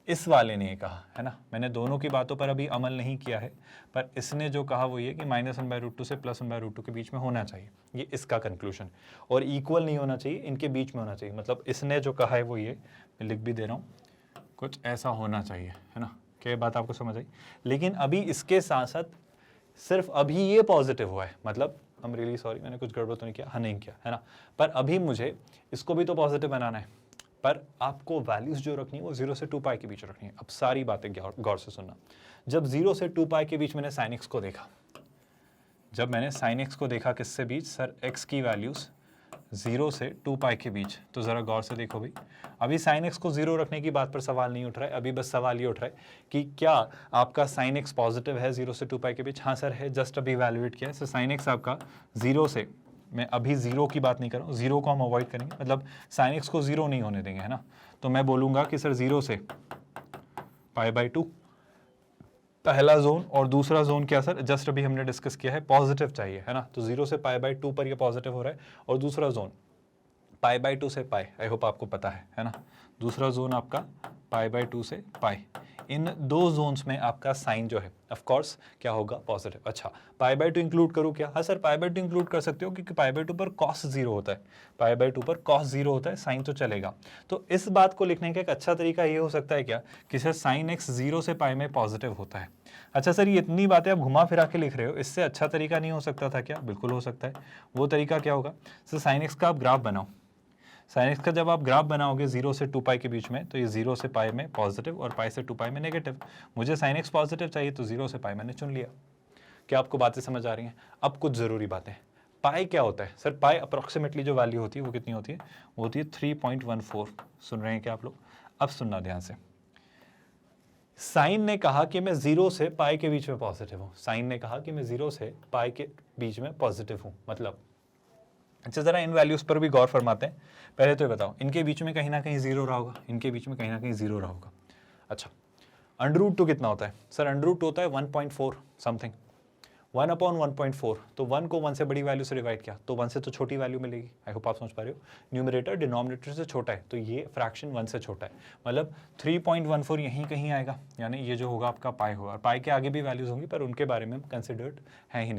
इस वाले ने कहा है ना, मैंने दोनों की बातों पर अभी अमल नहीं किया है, पर इसने जो कहा वो ये कि -1/√2 से +1/√2 के बीच में होना चाहिए, ये इसका कंक्लूजन। और इक्वल नहीं होना चाहिए, इनके बीच में होना चाहिए। मतलब इसने जो कहा है वो ये, मैं लिख भी दे रहा हूँ, कुछ ऐसा होना चाहिए, है ना। क्या बात आपको समझ आई? लेकिन अभी इसके साथ साथ सिर्फ अभी ये पॉजिटिव हुआ है, मतलब आई एम रियली सॉरी, मैंने कुछ गड़बड़ तो नहीं किया? हाँ, नहीं किया, है ना। पर अभी मुझे इसको भी तो पॉजिटिव बनाना है, पर आपको वैल्यूज जो रखनी है वो 0 से 2 पाई के बीच रखनी है। अब सारी बातें गौर से सुनना। जब 0 से 2 पाई के बीच मैंने साइन एक्स को देखा, जब मैंने साइन एक्स को देखा किससे बीच? सर एक्स की वैल्यूज 0 से 2 पाई के बीच। तो ज़रा गौर से देखो भाई, अभी साइन एक्स को 0 रखने की बात पर सवाल नहीं उठ रहा है, अभी बस सवाल ये उठ रहा है कि क्या आपका साइन एक्स पॉजिटिव है 0 से 2 पाई के बीच? हाँ सर है, जस्ट अभी इवैल्यूएट किया है। सर साइन एक्स आपका 0 से, मैं अभी 0 की बात नहीं कर रहा हूँ, 0 को हम अवॉइड करेंगे, मतलब साइन एक्स को 0 नहीं होने देंगे, है ना। तो मैं बोलूँगा कि सर 0 से π/2 पहला जोन और दूसरा जोन क्या सर, जस्ट अभी हमने डिस्कस किया है, पॉजिटिव चाहिए है ना, तो 0 से पाई बाई 2 पर ये पॉजिटिव हो रहा है, और दूसरा जोन पाई बाई 2 से पाई, आई होप आपको पता है ना, दूसरा जोन आपका पाई बाई 2 से पाई, इन दो जोन्स में आपका साइन जो है ऑफ कोर्स क्या होगा, पॉजिटिव। अच्छा, पाई बाई 2 इंक्लूड करूँ क्या, हाँ सर पाई बाई 2 इंक्लूड कर सकते हो, क्योंकि पाई बाई 2 पर कॉस 0 होता है, पाई बाई 2 पर कॉस 0 होता है, साइन तो चलेगा। तो इस बात को लिखने का एक अच्छा तरीका ये हो सकता है क्या, कि सर साइन एक्स 0 से पाई में पॉजिटिव होता है। अच्छा सर, ये इतनी बातें आप घुमा फिरा के लिख रहे हो, इससे अच्छा तरीका नहीं हो सकता था क्या, बिल्कुल हो सकता है। वो तरीका क्या होगा सर, साइन एक्स का आप ग्राफ बनाओ, साइन एक्स का जब आप ग्राफ बनाओगे 0 से 2 पाई के बीच में, तो ये 0 से पाई में पॉजिटिव और पाई से 2 पाई में नेगेटिव। मुझे साइन एक्स पॉजिटिव चाहिए, तो 0 से पाई मैंने चुन लिया। क्या आपको बातें समझ आ रही हैं? अब कुछ ज़रूरी बातें, पाई क्या होता है सर, पाई अप्रॉक्सीमेटली जो वैल्यू होती है वो कितनी होती है, वो होती है 3.14। सुन रहे हैं क्या आप लोग? अब सुनना ध्यान से, साइन ने कहा कि मैं 0 से पाई के बीच में पॉजिटिव हूँ, साइन ने कहा कि मैं 0 से पाई के बीच में पॉजिटिव हूँ, मतलब अच्छा जरा इन वैल्यूज पर भी गौर फरमाते हैं। पहले तो ये बताओ, इनके बीच में कहीं ना कहीं 0 रहा होगा, इनके बीच में कहीं ना कहीं 0 रहा होगा। अच्छा, √2 कितना होता है सर, √2 होता है 1.4 समथिंग, 1/1.4, तो 1 को 1 से बड़ी वैल्यू से डिवाइड किया तो 1 से तो छोटी वैल्यू मिलेगी। आई होप आप समझ पा रहे हो, न्यूमरेटर डिनोमिनेटर से छोटा है, तो ये फ्रैक्शन 1 से छोटा है, मतलब 3.14 यहीं कहीं आएगा, यानी ये जो होगा आपका पाई होगा। पाई के आगे भी वैल्यूज होंगी, पर उनके बारे में कंसिडरेट है ही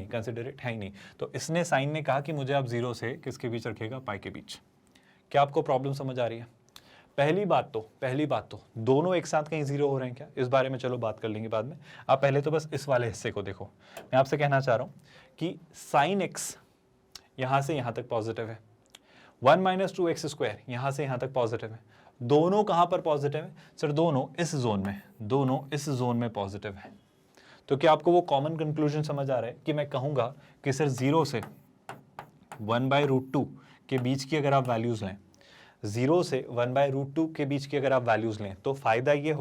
नहीं। तो इसने, साइन ने कहा कि मुझे आप 0 से किसके बीच रखेगा, पाई के बीच। क्या आपको प्रॉब्लम समझ आ रही है? पहली बात तो दोनों एक साथ कहीं 0 हो रहे हैं क्या, इस बारे में चलो बात कर लेंगे बाद में। आप पहले तो बस इस वाले हिस्से को देखो। मैं आपसे कहना चाह रहा हूं कि साइन एक्स यहां से यहां तक पॉजिटिव है, 1 - 2x² यहां से यहां तक पॉजिटिव है। दोनों कहां पर पॉजिटिव है सर, दोनों इस जोन में पॉजिटिव है। तो क्या आपको वो कॉमन कंक्लूजन समझ आ रहा है कि मैं कहूंगा कि सर 0 से 1/√2 के बीच की अगर आप वैल्यूज लें, 0 से 1/√2 के बीच की अगर आप वैल्यूज लें, तो फायदा ये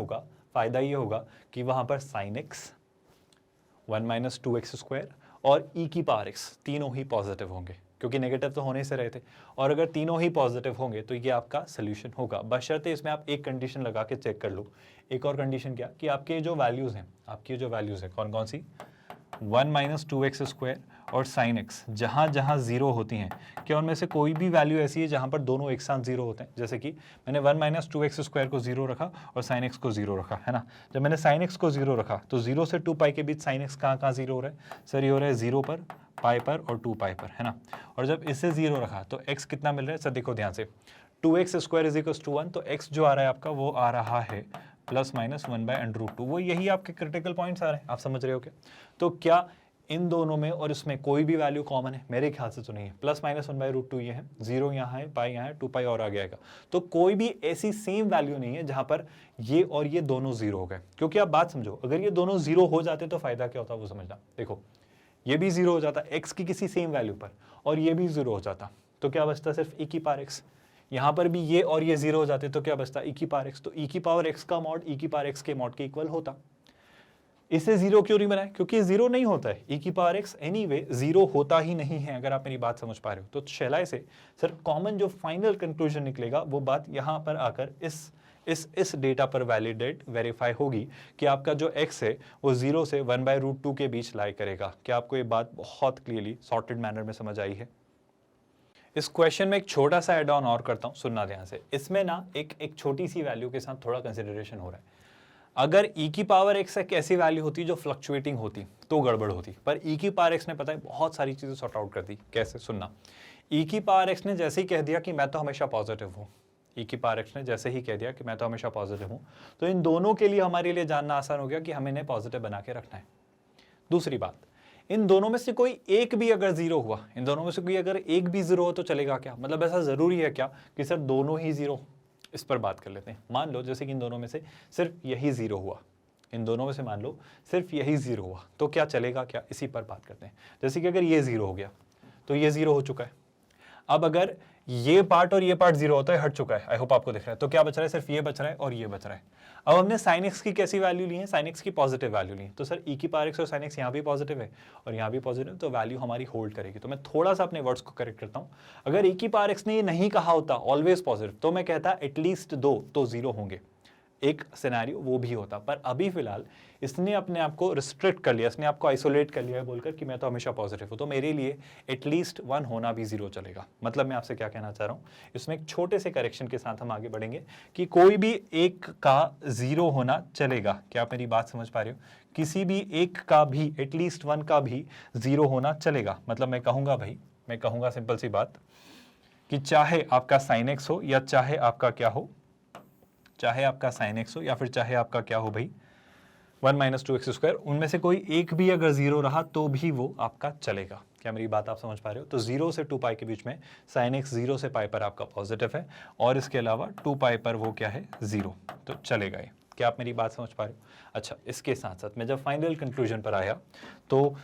होगा कि वहां पर साइन एक्स, 1 - 2x² और e की पावर x तीनों ही पॉजिटिव होंगे, क्योंकि नेगेटिव तो होने से रहे थे। और अगर तीनों ही पॉजिटिव होंगे तो ये आपका सोल्यूशन होगा, बशर्ते इसमें आप एक कंडीशन लगा के चेक कर लो। एक और कंडीशन क्या, कि आपके जो वैल्यूज हैं कौन कौन सी, 1 - 2x² और साइन एक्स जहाँ 0 होती हैं, क्या उनमें से कोई भी वैल्यू ऐसी है जहाँ पर दोनों एक साथ 0 होते हैं? जैसे कि मैंने 1 - 2x² को 0 रखा और साइन एक्स को 0 रखा, है ना। जब मैंने साइन एक्स को 0 रखा तो 0 से 2 पाई के बीच साइन एक्स कहाँ 0 हो रहा है सर, ये हो रहा है 0 पर, पाई पर और 2 पाई पर, है ना। और जब इसे 0 रखा तो x कितना मिल रहा है सर, देखो ध्यान से, 2x² = 1, तो x जो आ रहा है आपका वो आ रहा है +-1/√2। वो यही आपके क्रिटिकल पॉइंट्स आ रहे हैं, आप समझ रहे हो क्या? तो क्या इन दोनों में और इसमें कोई भी वैल्यू कॉमन है? मेरे ख्याल से तो नहीं है। +-1/√2 ये है, 0 यहाँ है, पाई यहाँ है, 2 पाई और आगे आएगा, तो कोई भी ऐसी सेम वैल्यू नहीं है जहां पर ये और ये दोनों 0 हो गए। क्योंकि आप बात समझो, अगर ये दोनों 0 हो जाते तो फायदा क्या होता वो समझना। देखो, ये भी 0 हो जाता x की किसी सेम वैल्यू पर, और ये भी 0 हो जाता, तो क्या बचता सिर्फ e की पावर x। यहाँ पर भी ये और ये 0 हो जाते तो क्या बचता, e की पावर x। तो e की पावर x का मॉड e की पावर x के मॉड के इक्वल होता। इसे 0 क्यों नहीं बनाए? क्योंकि 0 नहीं होता है, e की पावर x एनीवे 0 होता ही नहीं है, अगर आप मेरी बात समझ पा रहे हो। तो शैलाय से सर कॉमन जो फाइनल कंक्लूजन निकलेगा वो बात यहाँ पर आकर इस डेटा पर वेरीफाई होगी कि आपका जो x है वो 0 से 1/√2 के बीच लाई करेगा। क्या आपको ये बात बहुत क्लियरली सॉर्टेड मैनर में समझ आई है? इस क्वेश्चन में एक छोटा सा एड ऑन और करता हूं, सुनना ध्यान से। इसमें ना एक छोटी सी वैल्यू के साथ थोड़ा कंसिडरेशन हो रहा है। अगर e की पावर x एक ऐसी वैल्यू होती जो फ्लक्चुएटिंग होती तो गड़बड़ होती, पर e की पावर x ने पता है बहुत सारी चीजें सॉर्ट आउट कर दी। कैसे? सुनना, e की पावर x ने जैसे ही कह दिया कि मैं तो हमेशा पॉजिटिव हूँ, e की पावर x ने जैसे ही कह दिया कि मैं तो हमेशा पॉजिटिव हूँ, तो इन दोनों के लिए हमारे लिए जानना आसान हो गया कि हमें इन्हें पॉजिटिव बना के रखना है। दूसरी बात, इन दोनों में से कोई एक भी अगर 0 हुआ, इन दोनों में से कोई अगर एक भी 0 हो तो चलेगा क्या? मतलब ऐसा जरूरी है क्या कि सर दोनों ही 0? इस पर बात कर लेते हैं। मान लो जैसे कि इन दोनों में से सिर्फ यही 0 हुआ, इन दोनों में से मान लो सिर्फ यही 0 हुआ, तो क्या चलेगा क्या? इसी पर बात करते हैं। जैसे कि अगर ये 0 हो गया तो ये 0 हो चुका है। अब अगर ये पार्ट और ये पार्ट 0 होता है, हट चुका है, आई होप आपको दिख रहा है, तो क्या बच रहा है? सिर्फ ये बच रहा है और ये बच रहा है। अब हमने साइन एक्स की कैसी वैल्यू ली है? साइन एक्स की पॉजिटिव वैल्यू ली है, तो सर e की पावर x और साइन एक्स यहाँ भी पॉजिटिव है और यहाँ भी पॉजिटिव, तो वैल्यू हमारी होल्ड करेगी। तो मैं थोड़ा सा अपने वर्ड्स को करेक्ट करता हूँ। अगर e की पावर x ने ये नहीं कहा होता ऑलवेज पॉजिटिव, तो मैं कहता एटलीस्ट 2 तो 0 होंगे। एक सिनेरियो वो भी होता, पर अभी फिलहाल इसने अपने आप को रिस्ट्रिक्ट कर लिया, इसने आपको आइसोलेट कर लिया है बोलकर कि मैं तो हमेशा पॉजिटिव हूँ, तो मेरे लिए एटलीस्ट 1 होना भी 0 चलेगा। मतलब मैं आपसे क्या कहना चाह रहा हूँ, इसमें एक छोटे से करेक्शन के साथ हम आगे बढ़ेंगे कि कोई भी एक का 0 होना चलेगा। क्या आप मेरी बात समझ पा रहे हो? किसी भी एक का भी, एटलीस्ट 1 का भी 0 होना चलेगा। मतलब मैं कहूँगा भाई, मैं कहूँगा सिंपल सी बात कि चाहे आपका sin x हो या चाहे आपका क्या हो, चाहे आपका sin x हो या फिर चाहे आपका क्या हो भाई 1 - 2x², उनमें से कोई एक भी अगर 0 रहा तो भी वो आपका चलेगा। क्या मेरी बात आप समझ पा रहे हो? तो 0 से 2 पाई के बीच में sin x 0 से पाई पर आपका पॉजिटिव है और इसके अलावा 2 पाई पर वो क्या है 0, तो चलेगा ये। क्या आप मेरी बात समझ पा रहे हो? अच्छा, इसके साथ साथ मैं जब फाइनल कंक्लूजन पर आया तो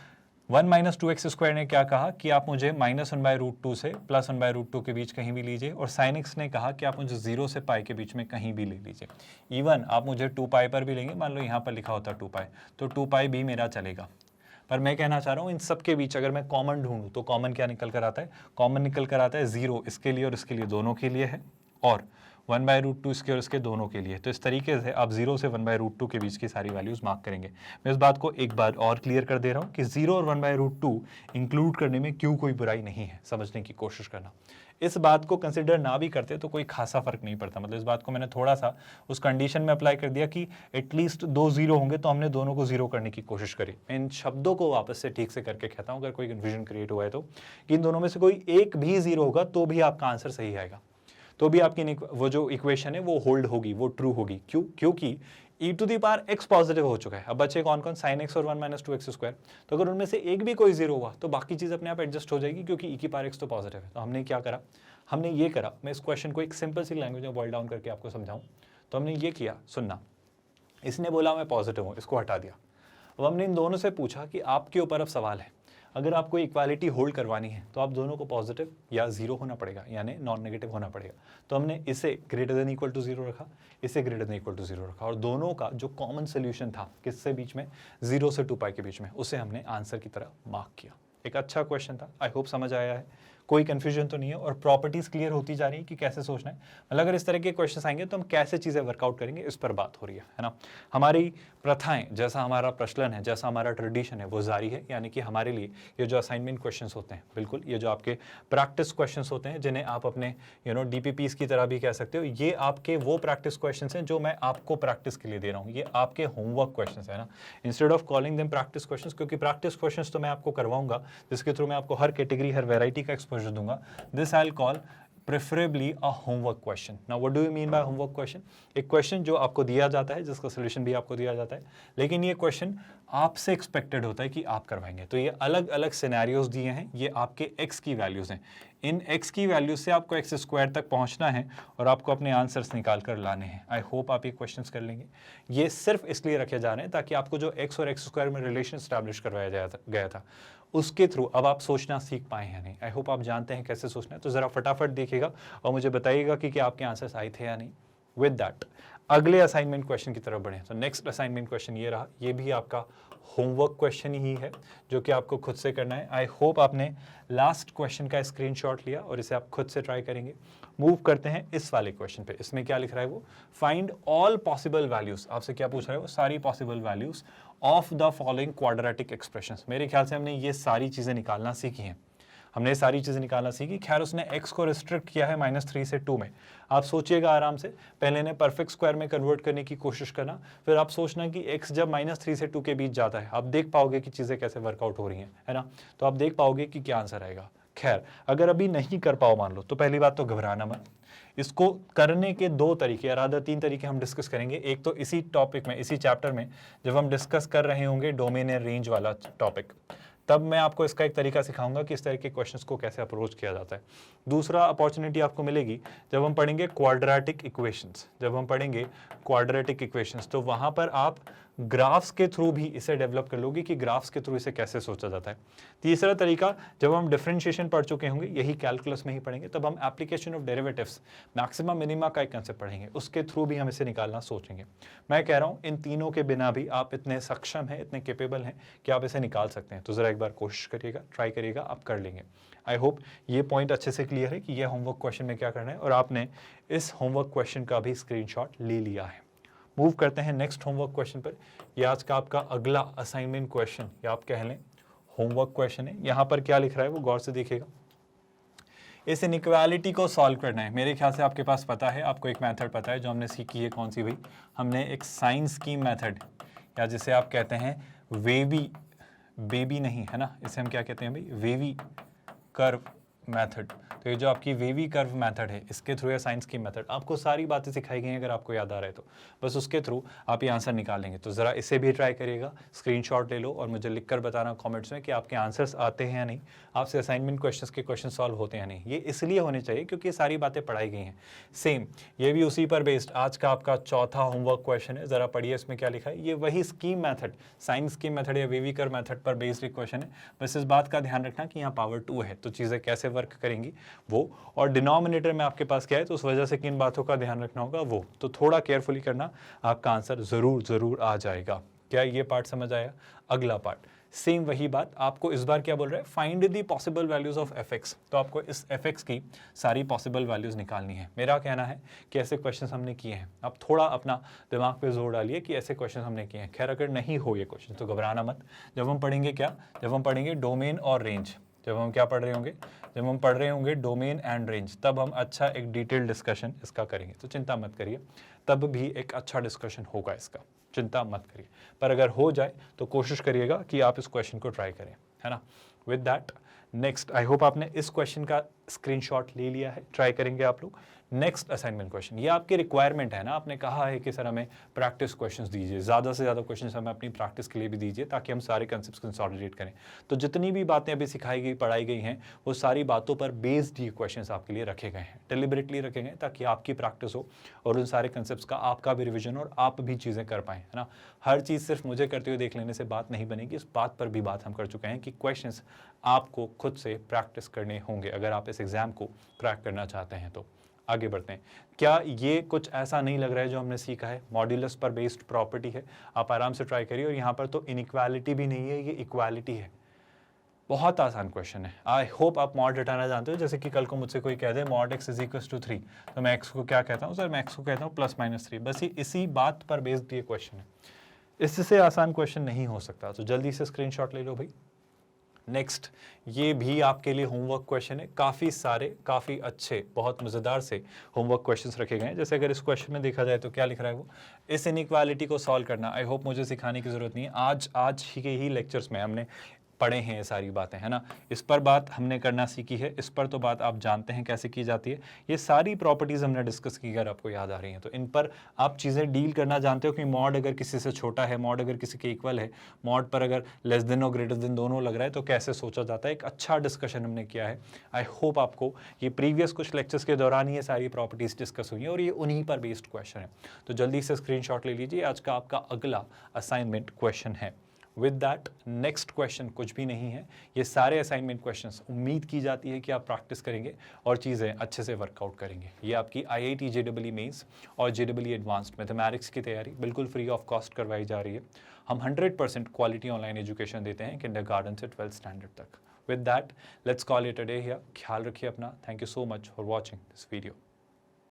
1 - 2x² ने क्या कहा कि आप मुझे -1/√2 से +1/√2 के बीच कहीं भी लीजिए, और sin x ने कहा कि आप मुझे 0 से पाई के बीच में कहीं भी ले लीजिए। इवन आप मुझे 2 पाई पर भी लेंगे, मान लो यहाँ पर लिखा होता 2 पाई, तो 2 पाई भी मेरा चलेगा। पर मैं कहना चाह रहा हूँ इन सब के बीच अगर मैं कॉमन ढूंढूं तो कॉमन क्या निकल कर आता है? कॉमन निकल कर आता है 0 इसके लिए और इसके लिए, दोनों के लिए है, और 1/√2 इसके और इसके दोनों के लिए। तो इस तरीके से आप 0 से 1/√2 के बीच की सारी वैल्यूज मार्क करेंगे। मैं इस बात को एक बार और क्लियर कर दे रहा हूँ कि 0 और 1/√2 इंक्लूड करने में क्यों कोई बुराई नहीं है, समझने की कोशिश करना। इस बात को कंसिडर ना भी करते तो कोई खासा फर्क नहीं पड़ता। मतलब इस बात को मैंने थोड़ा सा उस कंडीशन में अप्लाई कर दिया कि एटलीस्ट 2 0 होंगे, तो हमने दोनों को 0 करने की कोशिश करी। मैं इन शब्दों को वापस से ठीक से करके कहता हूँ अगर कोई कन्फ्यूजन क्रिएट हुआ है तो, कि इन दोनों में से कोई एक भी 0 होगा तो भी आपका आंसर सही आएगा, तो भी आपकी वो जो इक्वेशन है वो होल्ड होगी, वो ट्रू होगी। क्यों? क्योंकि e⁻x पॉजिटिव हो चुका है। अब बचे कौन कौन? sin x और 1 - 2x²। तो अगर उनमें से एक भी कोई 0 हुआ तो बाकी चीज अपने आप एडजस्ट हो जाएगी, क्योंकि e⁻x तो पॉजिटिव है। तो हमने क्या करा? हमने ये करा, मैं इस क्वेश्चन को एक सिंपल सी लैंग्वेज में बॉइल डाउन करके आपको समझाऊं तो हमने ये किया, सुनना। इसने बोला मैं पॉजिटिव हूं, इसको हटा दिया। अब हमने इन दोनों से पूछा कि आपके ऊपर अब सवाल है, अगर आपको इक्वालिटी होल्ड करवानी है तो आप दोनों को पॉजिटिव या 0 होना पड़ेगा, यानी नॉन नेगेटिव होना पड़ेगा। तो हमने इसे >= 0 रखा, इसे >= 0 रखा, और दोनों का जो कॉमन सोल्यूशन था किससे बीच में, 0 से 2 पाई के बीच में, उसे हमने आंसर की तरह मार्क किया। एक अच्छा क्वेश्चन था, आई होप समझ आया है, कोई कंफ्यूजन तो नहीं है, और प्रॉपर्टीज क्लियर होती जा रही है कि कैसे सोचना है। मतलब अगर इस तरह के क्वेश्चंस आएंगे तो हम कैसे चीज़ें वर्कआउट करेंगे, इस पर बात हो रही है ना। हमारी प्रथाएं, जैसा हमारा प्रचलन है, जैसा हमारा ट्रेडिशन है, वो जारी है। यानी कि हमारे लिए ये जो असाइनमेंट क्वेश्चंस होते हैं, बिल्कुल ये जो आपके प्रैक्टिस क्वेश्चंस होते हैं, जिन्हें आप अपने DPPs की तरह भी कह सकते हो, ये आपके वो प्रैक्टिस क्वेश्चंस हैं जो मैं आपको प्रैक्टिस के लिए दे रहा हूँ। ये आपके होमवर्क क्वेश्चंस है ना, instead of calling them practice questions, क्योंकि प्रैक्टिस क्वेश्चंस तो मैं आपको करवाऊंगा, जिसके थ्रू मैं आपको हर कैटेगरी, हर वेराइटी का एक्सपोजर दूंगा। This I will call preferably a homework question. Now what do you mean by homework question? एक क्वेश्चन जो आपको दिया जाता है, जिसका सोल्यूशन भी आपको दिया जाता है, लेकिन ये क्वेश्चन आपसे एक्सपेक्टेड होता है कि आप करवाएंगे। तो ये अलग अलग सिनेरियोज दिए हैं, ये आपके x की वैल्यूज हैं। इन x की वैल्यूज से आपको x² तक पहुंचना है और आपको अपने आंसर्स निकाल कर लाने हैं। आई होप आप ये क्वेश्चंस कर लेंगे। ये सिर्फ इसलिए रखे जा रहे हैं ताकि आपको जो x और x² में रिलेशन स्टैब्लिश करवाया गया था उसके थ्रू अब आप सोचना सीख पाए हैं नहीं। आई होप आप जानते हैं कैसे सोचना है। तो ज़रा फटाफट देखिएगा और मुझे बताइएगा कि क्या आपके आंसर्स आए थे या नहीं। विद दैट अगले असाइनमेंट क्वेश्चन की तरफ बढ़ें। तो नेक्स्ट असाइनमेंट क्वेश्चन ये रहा, ये भी आपका होमवर्क क्वेश्चन ही है जो कि आपको खुद से करना है। आई होप आपने लास्ट क्वेश्चन का स्क्रीनशॉट लिया और इसे आप खुद से ट्राई करेंगे। मूव करते हैं इस वाले क्वेश्चन पे। इसमें क्या लिख रहा है वो, फाइंड ऑल पॉसिबल वैल्यूज। आपसे क्या पूछ रहा है वो, सारी possible values of the following quadratic expressions. मेरे ख्याल से हमने ये सारी चीजें निकालना सीखी हैं, हमने सारी चीजें निकालना सीखी। खैर उसने x को रिस्ट्रिक्ट किया है -3 से 2 में। आप सोचिएगा आराम से, पहले ने परफेक्ट स्क्वायर में कन्वर्ट करने की कोशिश करना, फिर आप सोचना कि x जब -3 से 2 के बीच जाता है, आप देख पाओगे कि चीजें कैसे वर्कआउट हो रही हैं, है ना। तो आप देख पाओगे कि क्या आंसर आएगा। खैर अगर अभी नहीं कर पाओ मान लो, तो पहली बात तो घबराना मत। इसको करने के 2 तरीके या रादर 3 तरीके हम डिस्कस करेंगे। एक तो इसी टॉपिक में, इसी चैप्टर में जब हम डिस्कस कर रहे होंगे डोमेन एंड रेंज वाला टॉपिक, तब मैं आपको इसका एक तरीका सिखाऊंगा कि इस तरह के क्वेश्चंस को कैसे अप्रोच किया जाता है। दूसरा अपॉर्चुनिटी आपको मिलेगी जब हम पढ़ेंगे क्वाड्रेटिक इक्वेशंस। जब हम पढ़ेंगे क्वाड्रेटिक इक्वेशंस तो वहां पर आप ग्राफ्स के थ्रू भी इसे डेवलप कर लोगे कि ग्राफ्स के थ्रू इसे कैसे सोचा जाता है। तीसरा तरीका, जब हम डिफरेंशिएशन पढ़ चुके होंगे, यही कैलकुलस में ही पढ़ेंगे, तब हम application of derivatives, maxima minima का एक कंसेप्ट पढ़ेंगे, उसके थ्रू भी हम इसे निकालना सोचेंगे। मैं कह रहा हूँ इन तीनों के बिना भी आप इतने सक्षम हैं, इतने केपेबल हैं कि आप इसे निकाल सकते हैं। तो ज़रा एक बार कोशिश करिएगा, ट्राई करिएगा, आप कर लेंगे। आई होप ये पॉइंट अच्छे से क्लियर है कि ये होमवर्क क्वेश्चन में क्या करना है और आपने इस होमवर्क क्वेश्चन का भी स्क्रीनशॉट ले लिया है। मूव करते हैं नेक्स्ट होमवर्क क्वेश्चन पर। ये आज का आपका अगला असाइनमेंट क्वेश्चन या आप कह लें होमवर्क क्वेश्चन है। यहाँ पर क्या लिख रहा है वो गौर से देखिएगा। इस इनइक्वालिटी को सॉल्व करना है। मेरे ख्याल से आपके पास पता है, आपको एक मेथड पता है जो हमने सीखी है। कौन सी भाई? हमने एक साइन स्कीम मेथड, या जिसे आप कहते हैं वेवी, बेबी नहीं है ना, इसे हम क्या कहते हैं भाई? Wavy curve method. तो ये जो आपकी वेवी कर्व मेथड है, इसके थ्रू या साइंस की मेथड, आपको सारी बातें सिखाई गई हैं। अगर आपको याद आ रहा है तो बस उसके थ्रू आप ये आंसर निकाल लेंगे। तो ज़रा इसे भी ट्राई करिएगा, स्क्रीनशॉट ले लो और मुझे लिखकर बताना कमेंट्स में कि आपके आंसर्स आते हैं या नहीं, आपसे असाइनमेंट क्वेश्चंस के क्वेश्चन सॉल्व होते हैं या नहीं। ये इसलिए होने चाहिए क्योंकि ये सारी बातें पढ़ाई गई हैं। सेम ये भी उसी पर बेस्ड आज का आपका चौथा होमवर्क क्वेश्चन है। ज़रा पढ़िए इसमें क्या लिखा है। ये वही scheme method, science scheme method या वेवी कर्व मेथड पर बेस्ड एक क्वेश्चन है। बस इस बात का ध्यान रखना कि यहाँ पावर 2 है, तो चीज़ें कैसे वर्क करेंगी वो, और डिनोमिनेटर में आपके पास क्या है, तो उस वजह से किन बातों का ध्यान रखना होगा वो। तो थोड़ा केयरफुली करना, आपका आंसर जरूर आ जाएगा। क्या ये पार्ट समझ आया? अगला पार्ट सेम वही बात, आपको इस बार क्या बोल रहा है? Find the possible values of fx। तो आपको इस fx की सारी पॉसिबल वैल्यूज निकालनी है। मेरा कहना है कि ऐसे क्वेश्चंस हमने किए हैं। आप थोड़ा अपना दिमाग पे जोर डालिए कि ऐसे क्वेश्चन हमने किए हैं। खैर अगर नहीं हो ये क्वेश्चन तो घबराना मत। जब हम पढ़ेंगे क्या, जब हम पढ़ेंगे डोमेन और रेंज, जब हम क्या पढ़ रहे होंगे, जब हम पढ़ रहे होंगे डोमेन एंड रेंज, तब हम अच्छा एक डिटेल डिस्कशन इसका करेंगे। तो चिंता मत करिए, तब भी एक अच्छा डिस्कशन होगा इसका, चिंता मत करिए। पर अगर हो जाए तो कोशिश करिएगा कि आप इस क्वेश्चन को ट्राई करें, है ना। With that next, I hope आपने इस क्वेश्चन का स्क्रीनशॉट ले लिया है। ट्राई करेंगे आप लोग। नेक्स्ट असाइनमेंट क्वेश्चन, ये आपकी रिक्वायरमेंट है ना, आपने कहा है कि सर हमें प्रैक्टिस क्वेश्चंस दीजिए, ज़्यादा से ज़्यादा क्वेश्चंस हमें अपनी प्रैक्टिस के लिए भी दीजिए ताकि हम सारे कंसेप्ट्स कंसोलिडेट करें। तो जितनी भी बातें अभी सिखाई गई, पढ़ाई गई हैं, वो सारी बातों पर बेस्ड ये क्वेश्चंस आपके लिए रखे गए हैं, डिलिबरेटली रखे गए ताकि आपकी प्रैक्टिस हो और उन सारे कंसेप्ट्स का आपका भी रिविजन और आप भी चीज़ें कर पाएँ, है ना। हर चीज़ सिर्फ मुझे करते हुए देख लेने से बात नहीं बनेगी। इस बात पर भी बात हम कर चुके हैं कि क्वेश्चंस आपको खुद से प्रैक्टिस करने होंगे अगर आप इस एग्जाम को क्रैक करना चाहते हैं। तो आगे बढ़ते हैं। क्या ये कुछ ऐसा नहीं लग रहा है जो हमने सीखा है? मॉड्यूलस पर बेस्ड प्रॉपर्टी है, आप आराम से ट्राई करिए। और यहाँ पर तो इनइक्वालिटी भी नहीं है, ये इक्वालिटी है। बहुत आसान क्वेश्चन है। आई होप आप मॉड हटाना जानते हो। जैसे कि कल को मुझसे कोई कह दे mod x is equal to 3, तो मैं x को क्या कहता हूँ सर? मैं x को कहता हूँ +-3। बस ये इसी बात पर बेस्ड ये क्वेश्चन है, इससे आसान क्वेश्चन नहीं हो सकता। तो जल्दी से स्क्रीनशॉट ले लो भाई। नेक्स्ट, ये भी आपके लिए होमवर्क क्वेश्चन है। काफ़ी सारे, काफ़ी अच्छे, बहुत मज़ेदार से होमवर्क क्वेश्चंस रखे गए हैं। जैसे अगर इस क्वेश्चन में देखा जाए तो क्या लिख रहा है वो, इस इनइक्वालिटी को सॉल्व करना। आई होप मुझे सिखाने की ज़रूरत नहीं है, आज के ही लेक्चर्स में हमने पढ़े हैं ये सारी बातें, है ना। इस पर बात हमने करना सीखी है, इस पर तो बात आप जानते हैं कैसे की जाती है। ये सारी प्रॉपर्टीज़ हमने डिस्कस की, अगर आपको याद आ रही हैं तो इन पर आप चीज़ें डील करना जानते हो कि मॉड अगर किसी से छोटा है, मॉड अगर किसी के इक्वल है, मॉड पर अगर लेस देन और ग्रेटर देन दोनों लग रहा है तो कैसे सोचा जाता है। एक अच्छा डिस्कशन हमने किया है। आई होप आपको ये प्रीवियस कुछ लेक्चर्स के दौरान ही ये सारी प्रॉपर्टीज़ डिस्कस हुई हैं और ये उन्हीं पर बेस्ड क्वेश्चन है। तो जल्दी से स्क्रीनशॉट ले लीजिए। आज का आपका अगला असाइनमेंट क्वेश्चन है। विद दैट नेक्स्ट क्वेश्चन कुछ भी नहीं है, ये सारे असाइनमेंट क्वेश्चंस उम्मीद की जाती है कि आप प्रैक्टिस करेंगे और चीज़ें अच्छे से वर्कआउट करेंगे। ये आपकी IIT JEE मेंस और JEE एडवांस्ड मैथमेटिक्स की तैयारी बिल्कुल फ्री ऑफ कॉस्ट करवाई जा रही है। हम 100% क्वालिटी ऑनलाइन एजुकेशन देते हैं किंडरगार्टन से 12th स्टैंडर्ड तक। With that let's call it a day here. ख्याल रखिए अपना। Thank you so much for watching this video.